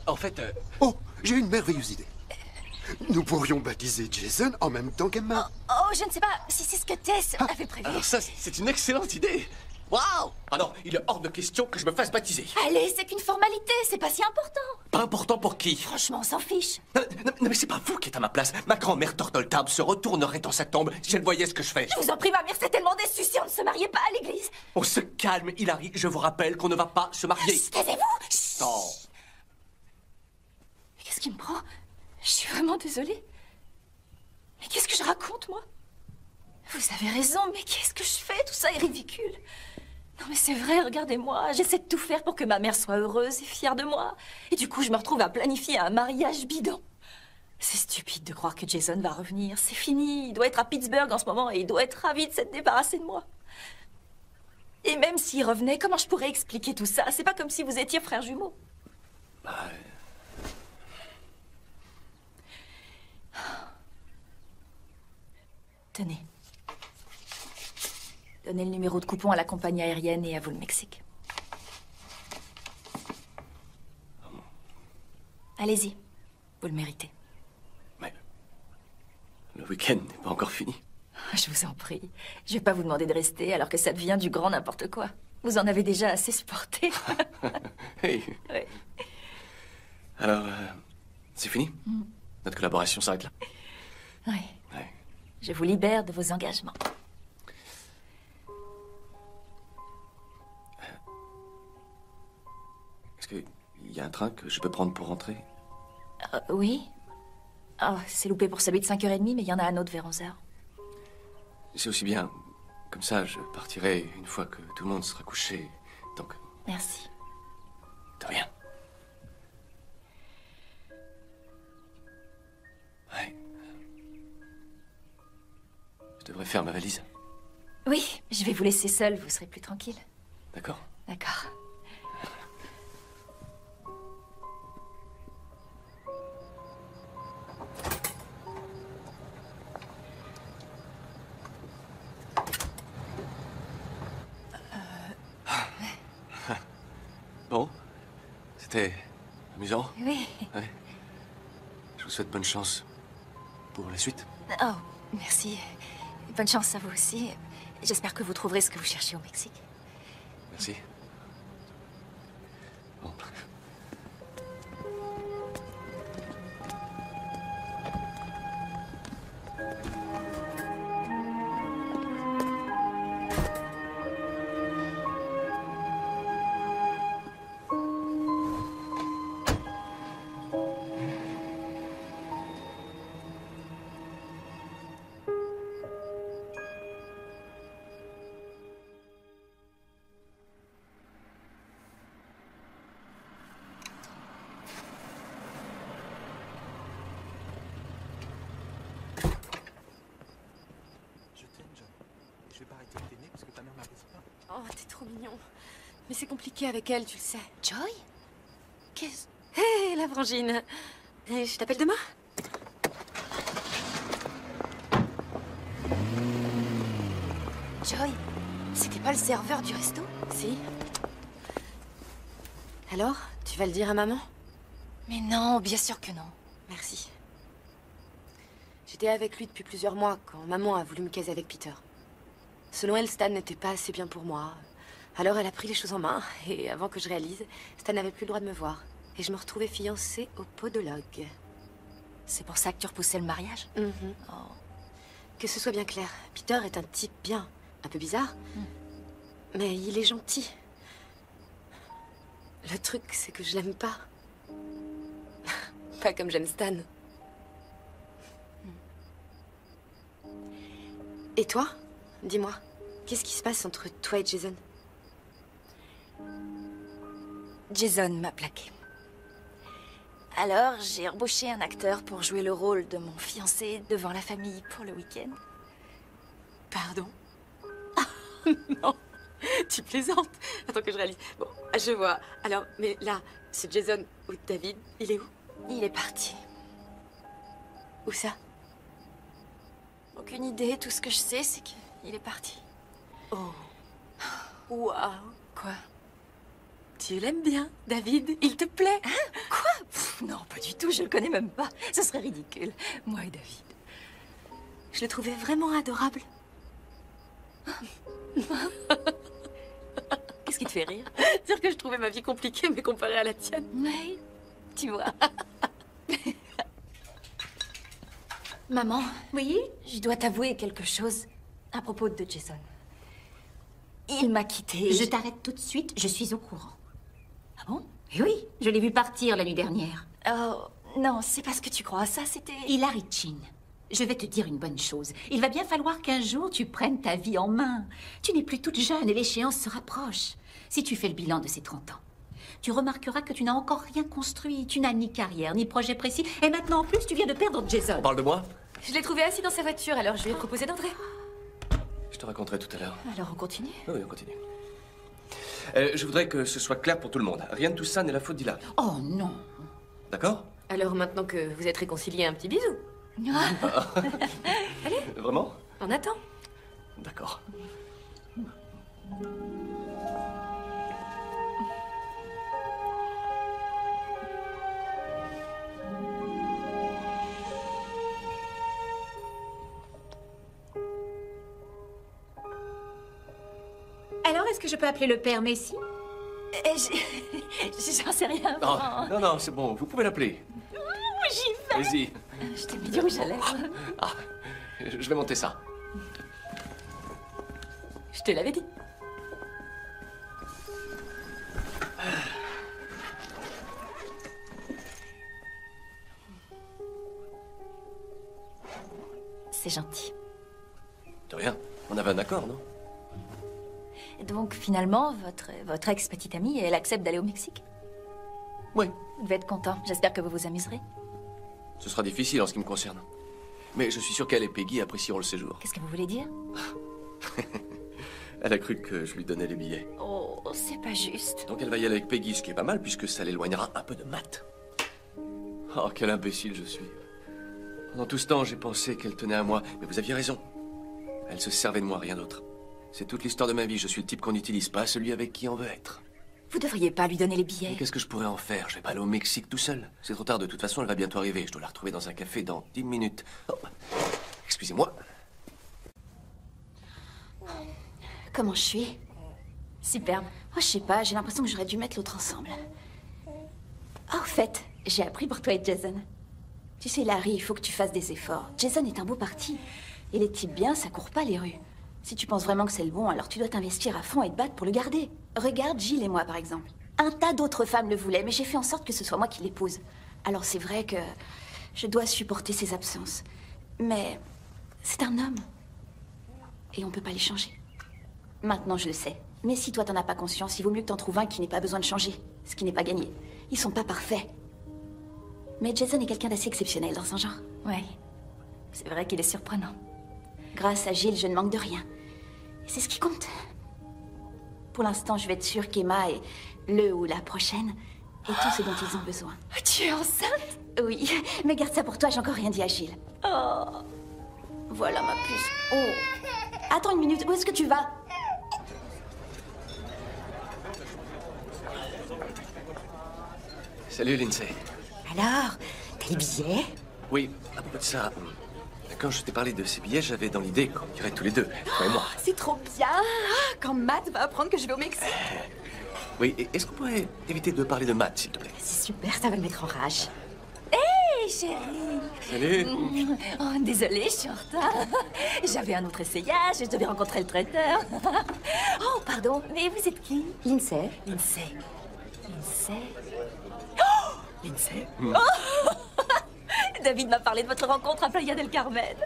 En fait... Oh, j'ai une merveilleuse idée. Nous pourrions baptiser Jason en même temps qu'Emma. Oh, je ne sais pas si c'est ce que Tess avait prévu. Alors ça, c'est une excellente idée. Waouh! Ah non, il est hors de question que je me fasse baptiser. Allez, c'est qu'une formalité, c'est pas si important. Pas important pour qui? Franchement, on s'en fiche. Non, mais c'est pas vous qui êtes à ma place. Ma grand-mère Tortoltable se retournerait dans sa tombe si elle voyait ce que je fais. Je vous en prie, ma mère s'est tellement déçue si on ne se mariait pas à l'église. On se calme, Hilary. Je vous rappelle qu'on ne va pas se marier. Taisez-vous. Non. Mais qu'est-ce qui me prend? Je suis vraiment désolée. Mais qu'est-ce que je raconte, moi? Vous avez raison, mais qu'est-ce que je fais? Tout ça est ridicule. Non mais c'est vrai, regardez-moi, j'essaie de tout faire pour que ma mère soit heureuse et fière de moi. Et du coup, je me retrouve à planifier un mariage bidon. C'est stupide de croire que Jason va revenir. C'est fini, il doit être à Pittsburgh en ce moment et il doit être ravi de s'être débarrassé de moi. Et même s'il revenait, comment je pourrais expliquer tout ça? C'est pas comme si vous étiez frères jumeaux. Tenez. Donnez le numéro de coupon à la compagnie aérienne et à vous le Mexique. Allez-y, vous le méritez. Mais le week-end n'est pas encore fini. Je vous en prie. Je vais pas vous demander de rester alors que ça devient du grand n'importe quoi. Vous en avez déjà assez supporté. Hey. Oui. Alors, c'est fini? Notre collaboration s'arrête là? Oui. Ouais. Je vous libère de vos engagements. Est-ce qu'il y a un train que je peux prendre pour rentrer? Oui. Oh, c'est loupé pour celui de 5h30, mais il y en a un autre vers 11h. C'est aussi bien. Comme ça, je partirai une fois que tout le monde sera couché. Donc, Merci. de rien. Ouais. Je devrais faire ma valise. Oui, je vais vous laisser seul, vous serez plus tranquille. D'accord. D'accord. Bon, c'était amusant. Oui. Ouais. Je vous souhaite bonne chance pour la suite. Oh, merci. Bonne chance à vous aussi. J'espère que vous trouverez ce que vous cherchez au Mexique. Merci. Bon. Oh, t'es trop mignon. Mais c'est compliqué avec elle, tu le sais. Joy? Qu'est-ce... Hé, la frangine. Je t'appelle demain? Joy, c'était pas le serveur du resto? Si. Alors, tu vas le dire à maman? Mais non, bien sûr que non. Merci. J'étais avec lui depuis plusieurs mois quand maman a voulu me caser avec Peter. Selon elle, Stan n'était pas assez bien pour moi. Alors elle a pris les choses en main, et avant que je réalise, Stan n'avait plus le droit de me voir. Et je me retrouvais fiancée au podologue. C'est pour ça que tu repoussais le mariage? Oh. Que ce soit bien clair, Peter est un type bien, un peu bizarre, mais il est gentil. Le truc, c'est que je l'aime pas. Pas comme j'aime Stan. Et toi? Dis-moi, qu'est-ce qui se passe entre toi et Jason? Jason m'a plaqué. Alors, j'ai embauché un acteur pour jouer le rôle de mon fiancé devant la famille pour le week-end. Pardon? Non, tu plaisantes. Attends que je réalise. Bon, je vois. Alors, mais là, c'est Jason ou David, il est où? Il est parti. Où ça? Aucune idée, tout ce que je sais, c'est qu'il est parti. Oh. Waouh. Quoi? Tu l'aimes bien, David? Il te plaît? Hein? Quoi? Non, pas du tout, je le connais même pas. Ce serait ridicule. Moi et David. Je le trouvais vraiment adorable. Qu'est-ce qui te fait rire? Dire que je trouvais ma vie compliquée, mais comparée à la tienne. Oui, tu vois. Maman, Oui? je dois t'avouer quelque chose à propos de Jason. Il m'a quittée. Je t'arrête tout de suite, je suis au courant. Ah bon? Oui, je l'ai vu partir la nuit dernière. Oh, non, c'est pas ce que tu crois. Ça, c'était... Hilary Chin, je vais te dire une bonne chose. Il va bien falloir qu'un jour tu prennes ta vie en main. Tu n'es plus toute jeune et l'échéance se rapproche. Si tu fais le bilan de ces 30 ans, tu remarqueras que tu n'as encore rien construit. Tu n'as ni carrière, ni projet précis. Et maintenant, en plus, tu viens de perdre Jason. On parle de moi? Je l'ai trouvé assis dans sa voiture, alors je lui ai proposé d'entrer. Je te raconterai tout à l'heure. Alors, on continue? Oui, on continue. Je voudrais que ce soit clair pour tout le monde. Rien de tout ça n'est la faute d'Hilary. Oh non. D'accord? Alors maintenant que vous êtes réconciliés, un petit bisou. Allez. Vraiment? On attend. D'accord. Alors, est-ce que je peux appeler le père Messi? J'en sais rien. Oh, non, c'est bon, vous pouvez l'appeler. J'y vais. Allez-y. Je t'ai mis du rouge à lèvres. Ah, je vais monter ça. Je te l'avais dit. C'est gentil. De rien. On avait un accord, non? Donc, finalement, votre ex-petite amie, elle accepte d'aller au Mexique? Oui. Vous devez être content. J'espère que vous vous amuserez. Ce sera difficile en ce qui me concerne. Mais je suis sûr qu'elle et Peggy apprécieront le séjour. Qu'est-ce que vous voulez dire? Elle a cru que je lui donnais les billets. Oh, c'est pas juste. Donc elle va y aller avec Peggy, ce qui est pas mal, puisque ça l'éloignera un peu de Matt. Oh, quel imbécile je suis. Pendant tout ce temps, j'ai pensé qu'elle tenait à moi, mais vous aviez raison. Elle se servait de moi, rien d'autre. C'est toute l'histoire de ma vie, je suis le type qu'on n'utilise pas, celui avec qui on veut être. Vous devriez pas lui donner les billets. Mais qu'est-ce que je pourrais en faire? Je vais pas aller au Mexique tout seul. C'est trop tard, de toute façon, elle va bientôt arriver. Je dois la retrouver dans un café dans 10 minutes. Oh. Excusez-moi. Comment je suis? Superbe. Oh, je sais pas, j'ai l'impression que j'aurais dû mettre l'autre ensemble. Oh, au fait, j'ai appris pour toi et Jason. Tu sais, Larry, il faut que tu fasses des efforts. Jason est un beau parti. Et les types bien, ça court pas les rues. Si tu penses vraiment que c'est le bon, alors tu dois t'investir à fond et te battre pour le garder. Regarde Gilles et moi, par exemple. Un tas d'autres femmes le voulaient, mais j'ai fait en sorte que ce soit moi qui l'épouse. Alors c'est vrai que je dois supporter ses absences. Mais c'est un homme. Et on peut pas les changer. Maintenant, je le sais. Mais si toi, t'en as pas conscience, il vaut mieux que t'en trouves un qui n'ait pas besoin de changer. Ce qui n'est pas gagné. Ils sont pas parfaits. Mais Jason est quelqu'un d'assez exceptionnel dans son genre. Ouais. C'est vrai qu'il est surprenant. Grâce à Gilles, je ne manque de rien. Et c'est ce qui compte. Pour l'instant, je vais être sûre qu'Emma est le ou la prochaine et tout ce dont ils ont besoin. Tu es enceinte? Oui, mais garde ça pour toi, j'ai encore rien dit à Gilles. Oh. Voilà ma puce. Oh. Attends une minute, où est-ce que tu vas? Salut, Lindsay. Alors, t'as les billets? Oui, à propos de ça, quand je t'ai parlé de ces billets, j'avais dans l'idée qu'on irait tous les deux, toi et moi. C'est trop bien. Quand Matt va apprendre que je vais au Mexique. Oui, est-ce qu'on pourrait éviter de parler de Matt, s'il te plaît? C'est super, ça va le mettre en rage. Hé, chérie. Salut. Oh, désolée, je suis en retard. J'avais un autre essayage et je devais rencontrer le traiteur. Oh, pardon, mais vous êtes qui? Lindsay. Lindsay. Lindsay. Lindsay. Oh David m'a parlé de votre rencontre à Playa del Carmen.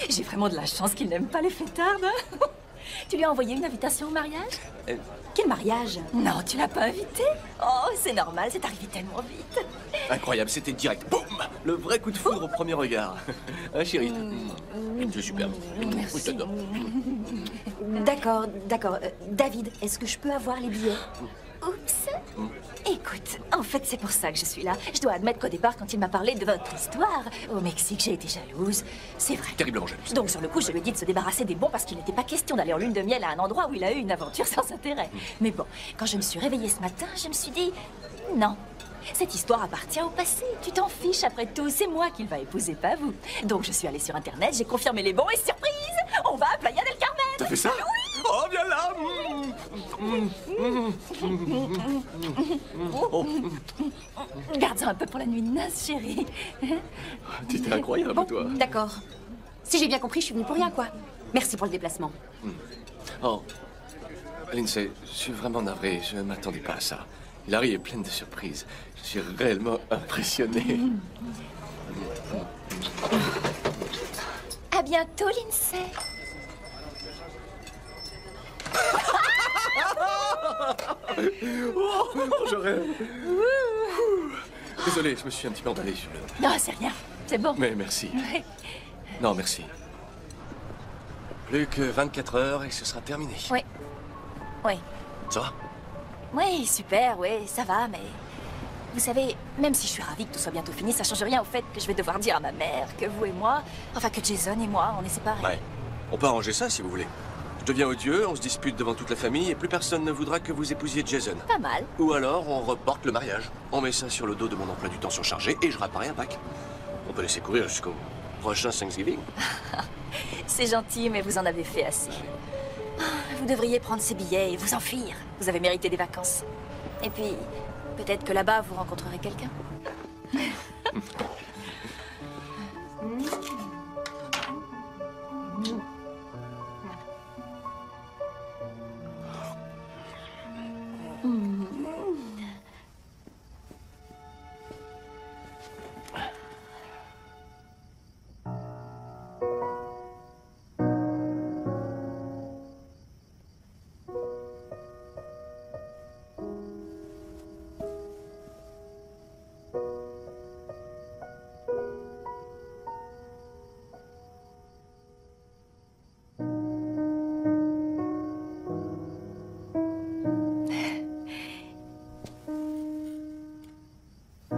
J'ai vraiment de la chance qu'il n'aime pas les fêtardes. Tu lui as envoyé une invitation au mariage? Quel mariage? Non, tu l'as pas invité? Oh, c'est normal, c'est arrivé tellement vite. Incroyable, c'était direct. Boum! Le vrai coup de foudre au premier regard. Hein, chérie? C'est superbe. Merci. Je t'adore. D'accord. David, est-ce que je peux avoir les billets? Oups. Écoute, en fait, c'est pour ça que je suis là. Je dois admettre qu'au départ, quand il m'a parlé de votre histoire au Mexique, j'ai été jalouse. C'est vrai. Terriblement jalouse. Donc, sur le coup, je lui ai dit de se débarrasser des bons parce qu'il n'était pas question d'aller en lune de miel à un endroit où il a eu une aventure sans intérêt. Mais bon, quand je me suis réveillée ce matin, je me suis dit... Non. Cette histoire appartient au passé. Tu t'en fiches, après tout. C'est moi qu'il va épouser, pas vous. Donc, je suis allée sur Internet, j'ai confirmé les bons et surprise, on va à Playa del Carmen. T'as fait ça? Oui. Oh, viens là. Garde-en un peu pour la nuit de noces, chérie. T'étais incroyable, toi. D'accord. Si j'ai bien compris, je suis venue pour rien, quoi. Merci pour le déplacement. Oh, Lindsay, je suis vraiment navré. Je ne m'attendais pas à ça. Larry est pleine de surprises. Je suis réellement impressionné. À bientôt, Lindsay. Oh, je rêve. Désolé, je me suis un petit peu emballé sur le... Non, c'est rien. C'est bon. Mais merci. Ouais. Non, merci. Plus que 24 heures et ce sera terminé. Oui. Oui. Ça va? Oui, super, oui, ça va, mais... Vous savez, même si je suis ravie que tout soit bientôt fini, ça change rien au fait que je vais devoir dire à ma mère que vous et moi... Enfin, que Jason et moi, on est séparés. Ouais. On peut arranger ça si vous voulez. Je deviens odieux, on se dispute devant toute la famille et plus personne ne voudra que vous épousiez Jason. Pas mal. Ou alors on reporte le mariage. On met ça sur le dos de mon emploi du temps surchargé et je réapparais un pack. On peut laisser courir jusqu'au prochain Thanksgiving. C'est gentil, mais vous en avez fait assez. Vous devriez prendre ces billets et vous enfuir. Vous avez mérité des vacances. Et puis, peut-être que là-bas, vous rencontrerez quelqu'un.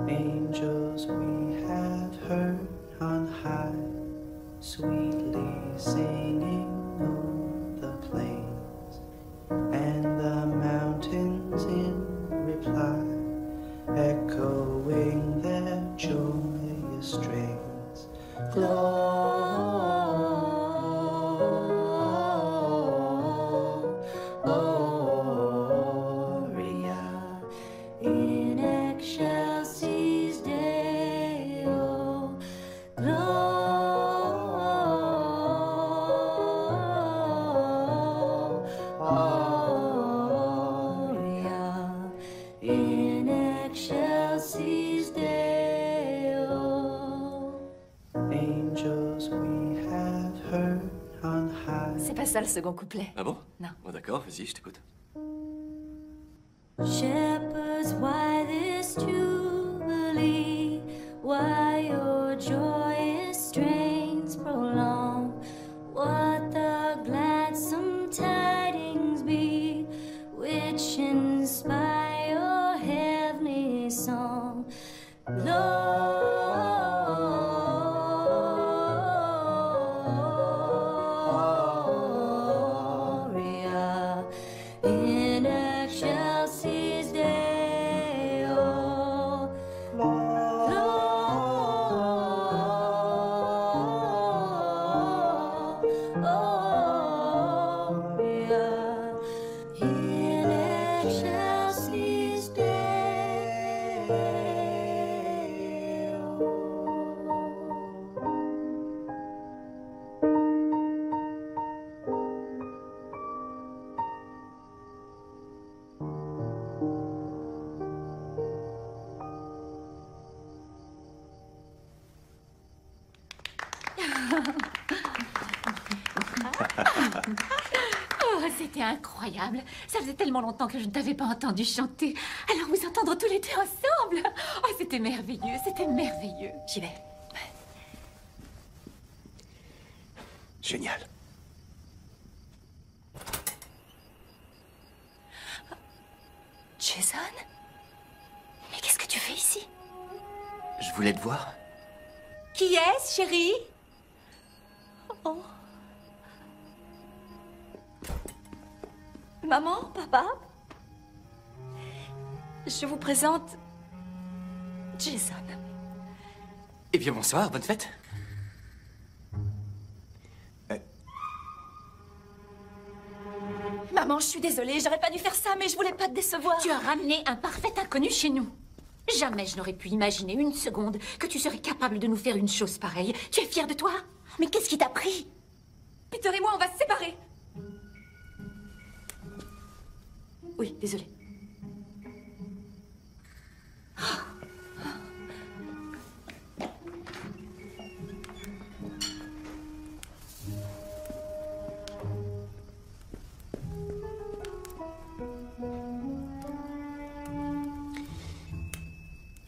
Angels we have heard on high, sweetly singing over the plains, and the mountains in reply, echoing their joyous strains. Gloria in excelsis Deo, Gloria in excelsis Deo. Angels we have heard on high. C'est pas ça le second couplet. Ah bon? Non. Bon, d'accord, vas-y, je t'écoute. Shepherds, why this jubilee? Why your joyous strains prolong? What the gladsome tidings be, which inspire your heavenly song? Gloria in excelsis Deo. Gloria in excelsis Deo. c'était incroyable. Ça faisait tellement longtemps que je ne t'avais pas entendu chanter. Alors vous entendre tous les deux ensemble. Oh, c'était merveilleux, c'était merveilleux. J'y vais. Génial. Jason? Mais qu'est-ce que tu fais ici? Je voulais te voir. Qui est-ce, chérie? Oh. Maman, papa? Je vous présente Jason. Eh bien, bonsoir, bonne fête. Maman, je suis désolée, j'aurais pas dû faire ça, mais je voulais pas te décevoir. Tu as ramené un parfait inconnu chez nous. Jamais je n'aurais pu imaginer une seconde que tu serais capable de nous faire une chose pareille. Tu es fière de toi? Mais qu'est-ce qui t'a pris? Peter et moi, on va se séparer. Oui, désolée.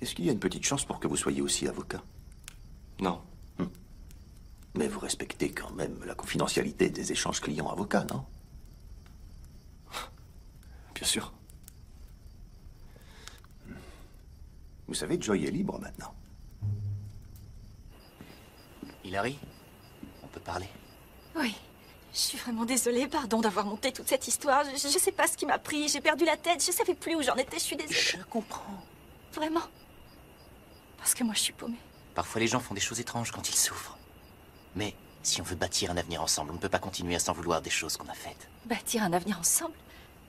Est-ce qu'il y a une petite chance pour que vous soyez aussi avocat? Non. Mais vous respectez quand même la confidentialité des échanges client-avocat, non? Bien sûr. Vous savez, Joy est libre maintenant. Hilary, on peut parler? Oui. Je suis vraiment désolée, pardon d'avoir monté toute cette histoire. Je sais pas ce qui m'a pris, j'ai perdu la tête, je savais plus où j'en étais, je suis désolée. Je comprends. Vraiment. Parce que moi, je suis paumée. Parfois, les gens font des choses étranges quand ils souffrent. Mais si on veut bâtir un avenir ensemble, on ne peut pas continuer à s'en vouloir des choses qu'on a faites. Bâtir un avenir ensemble?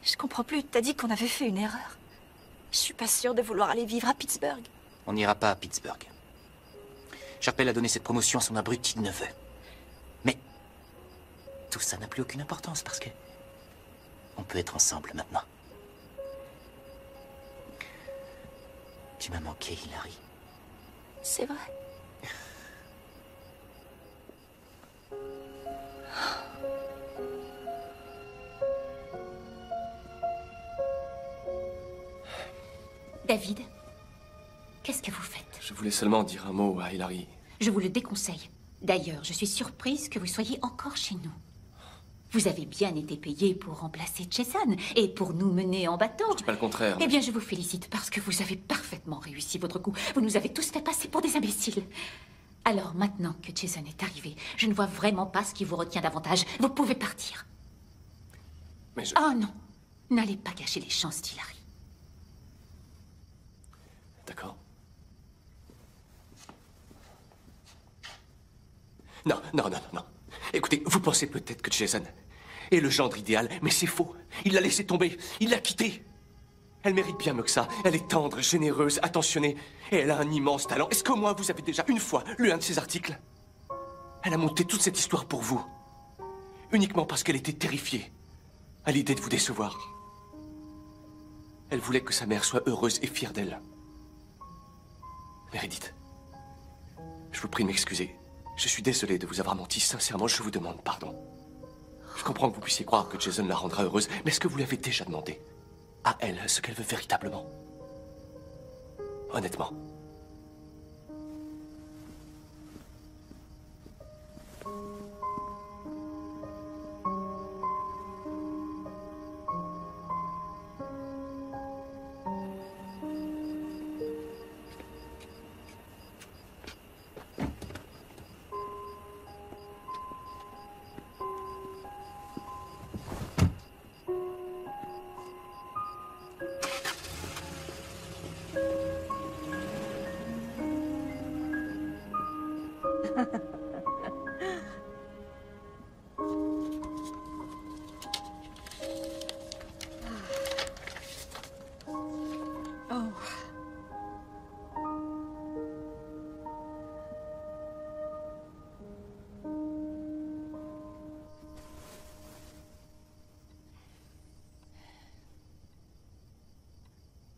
Je comprends plus, t'as dit qu'on avait fait une erreur. Je suis pas sûre de vouloir aller vivre à Pittsburgh. On n'ira pas à Pittsburgh. Sharpell a donné cette promotion à son abruti neveu. Mais tout ça n'a plus aucune importance parce que on peut être ensemble maintenant. Tu m'as manqué, Hilary. C'est vrai. David, qu'est-ce que vous faites? Je voulais seulement dire un mot à Hilary. Je vous le déconseille. D'ailleurs, je suis surprise que vous soyez encore chez nous. Vous avez bien été payé pour remplacer Jason et pour nous mener en bateau. Je dis pas le contraire. Eh bien, je vous félicite parce que vous avez parfaitement réussi votre coup. Vous nous avez tous fait passer pour des imbéciles. Alors, maintenant que Jason est arrivé, je ne vois vraiment pas ce qui vous retient davantage. Vous pouvez partir. Mais je... Oh non, n'allez pas gâcher les chances d'Hilary. D'accord. Non. Écoutez, vous pensez peut-être que Jason est le gendre idéal, mais c'est faux. Il l'a laissé tomber, il l'a quittée. Elle mérite bien mieux que ça. Elle est tendre, généreuse, attentionnée, et elle a un immense talent. Est-ce qu'au moins vous avez déjà une fois lu un de ses articles? Elle a monté toute cette histoire pour vous, uniquement parce qu'elle était terrifiée à l'idée de vous décevoir. Elle voulait que sa mère soit heureuse et fière d'elle. Meredith, je vous prie de m'excuser. Je suis désolé de vous avoir menti. Sincèrement, je vous demande pardon. Je comprends que vous puissiez croire que Jason la rendra heureuse, mais est-ce que vous lui avez déjà demandé à elle ce qu'elle veut véritablement? Honnêtement.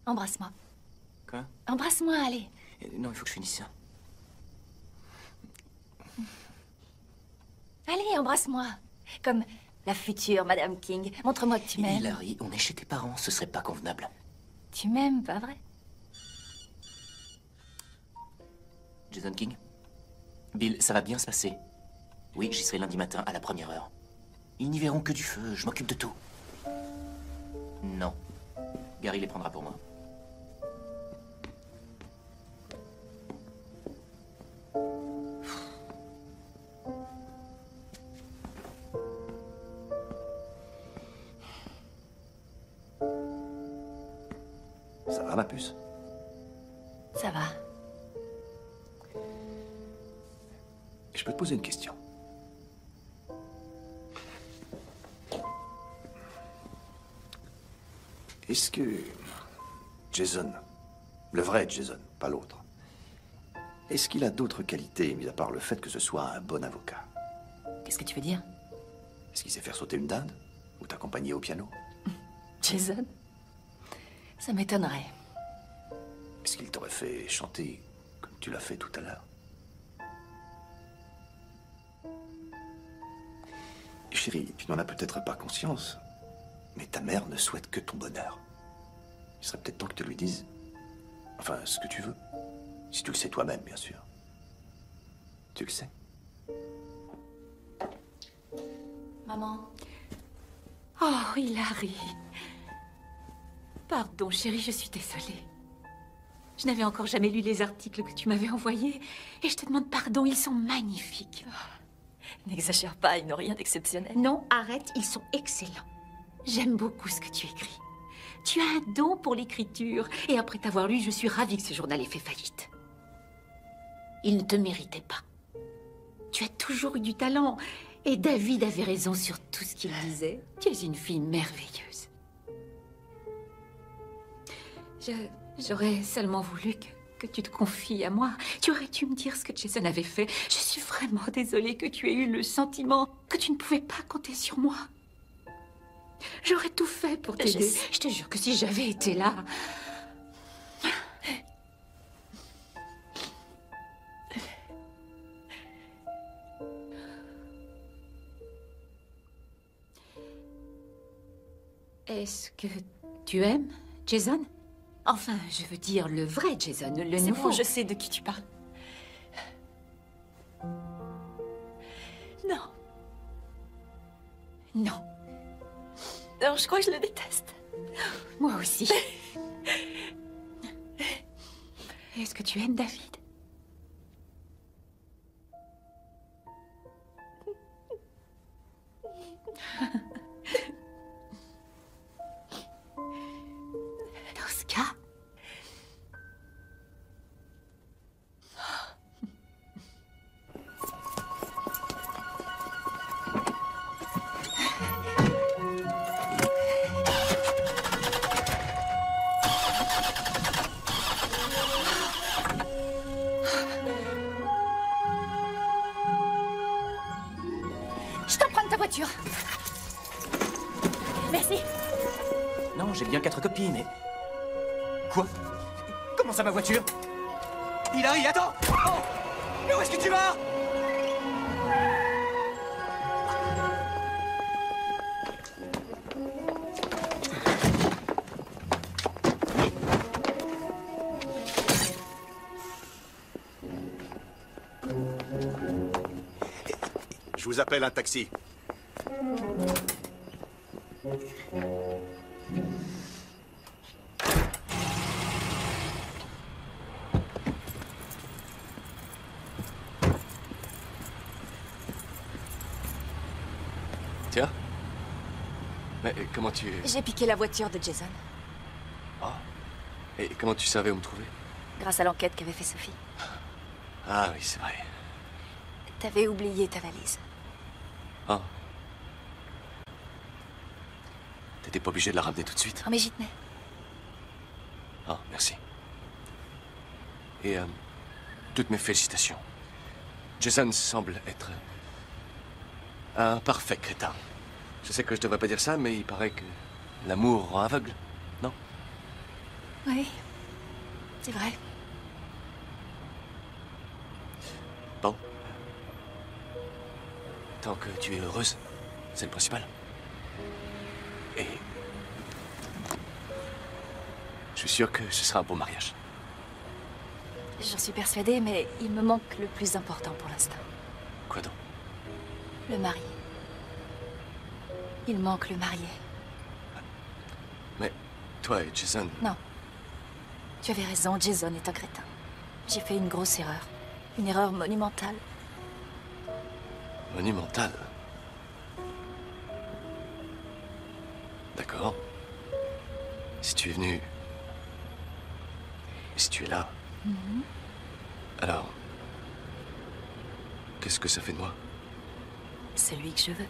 Embrasse-moi. Quoi? Embrasse-moi, allez. Non, il faut que je finisse ça. Allez, embrasse-moi. Comme La future Madame King. Montre-moi que tu m'aimes. Hilary, on est chez tes parents, ce serait pas convenable. Tu m'aimes, pas vrai? Jason King? Bill, ça va bien se passer. Oui, j'y serai lundi matin à la première heure. Ils n'y verront que du feu, je m'occupe de tout. Non. Gary les prendra pour moi. Ça va, ma puce? Ça va. Je peux te poser une question? Est-ce que Jason, le vrai Jason, pas l'autre, est-ce qu'il a d'autres qualités, mis à part le fait que ce soit un bon avocat? Qu'est-ce que tu veux dire? Est-ce qu'il sait faire sauter une dinde? Ou t'accompagner au piano? Jason? Ça m'étonnerait. Est-ce qu'il t'aurait fait chanter comme tu l'as fait tout à l'heure? Chérie, tu n'en as peut-être pas conscience, mais ta mère ne souhaite que ton bonheur. Il serait peut-être temps que tu lui dises, enfin, ce que tu veux. Si tu le sais toi-même, bien sûr. Tu le sais? Maman. Oh, Hilary. Pardon, chérie, je suis désolée. Je n'avais encore jamais lu les articles que tu m'avais envoyés. Et je te demande pardon, ils sont magnifiques. N'exagère pas, ils n'ont rien d'exceptionnel. Non, arrête, ils sont excellents. J'aime beaucoup ce que tu écris. Tu as un don pour l'écriture. Et après t'avoir lu, je suis ravie que ce journal ait fait faillite. Il ne te méritait pas. Tu as toujours eu du talent. Et David avait raison sur tout ce qu'il disait. Tu es une fille merveilleuse. J'aurais seulement voulu que tu te confies à moi. Tu aurais dû me dire ce que Jason avait fait. Je suis vraiment désolée que tu aies eu le sentiment que tu ne pouvais pas compter sur moi. J'aurais tout fait pour t'aider. Je te jure que si j'avais été là... Est-ce que tu aimes Jason? Enfin, je veux dire le vrai Jason, le C'est nouveau. bon, je sais de qui tu parles. Non. Non. Non, je crois que je le déteste. Moi aussi. Est-ce que tu aimes David? Tosca? Je t'emprunte ta voiture. Merci. Non, j'ai bien 4 copies, mais... Quoi? Comment ça, ma voiture? Hilary, attends! Oh! Mais où est-ce que tu vas? Je vous appelle un taxi. Tiens. Mais comment tu... J'ai piqué la voiture de Jason, Oh. Et comment tu savais où me trouver? grâce à l'enquête qu'avait fait Sophie. Ah oui, c'est vrai. T'avais oublié ta valise. Oh. T'étais pas obligé de la ramener tout de suite? Oh, mais j'y tenais. Oh, merci. Et toutes mes félicitations. Jason semble être un parfait crétin. Je sais que je devrais pas dire ça, mais il paraît que l'amour rend aveugle, non? Oui, c'est vrai. Bon. Tant que tu es heureuse, c'est le principal. Je suis sûr que ce sera un beau mariage. J'en suis persuadée, mais il me manque le plus important pour l'instant. Quoi donc? Le marié. Il manque le marié. Mais toi et Jason... Non. Tu avais raison, Jason est un crétin. J'ai fait une grosse erreur. Une erreur monumentale. Monumentale. D'accord. Si tu es venu... Si tu es là... Alors... Qu'est-ce que ça fait de moi? Celui que je veux.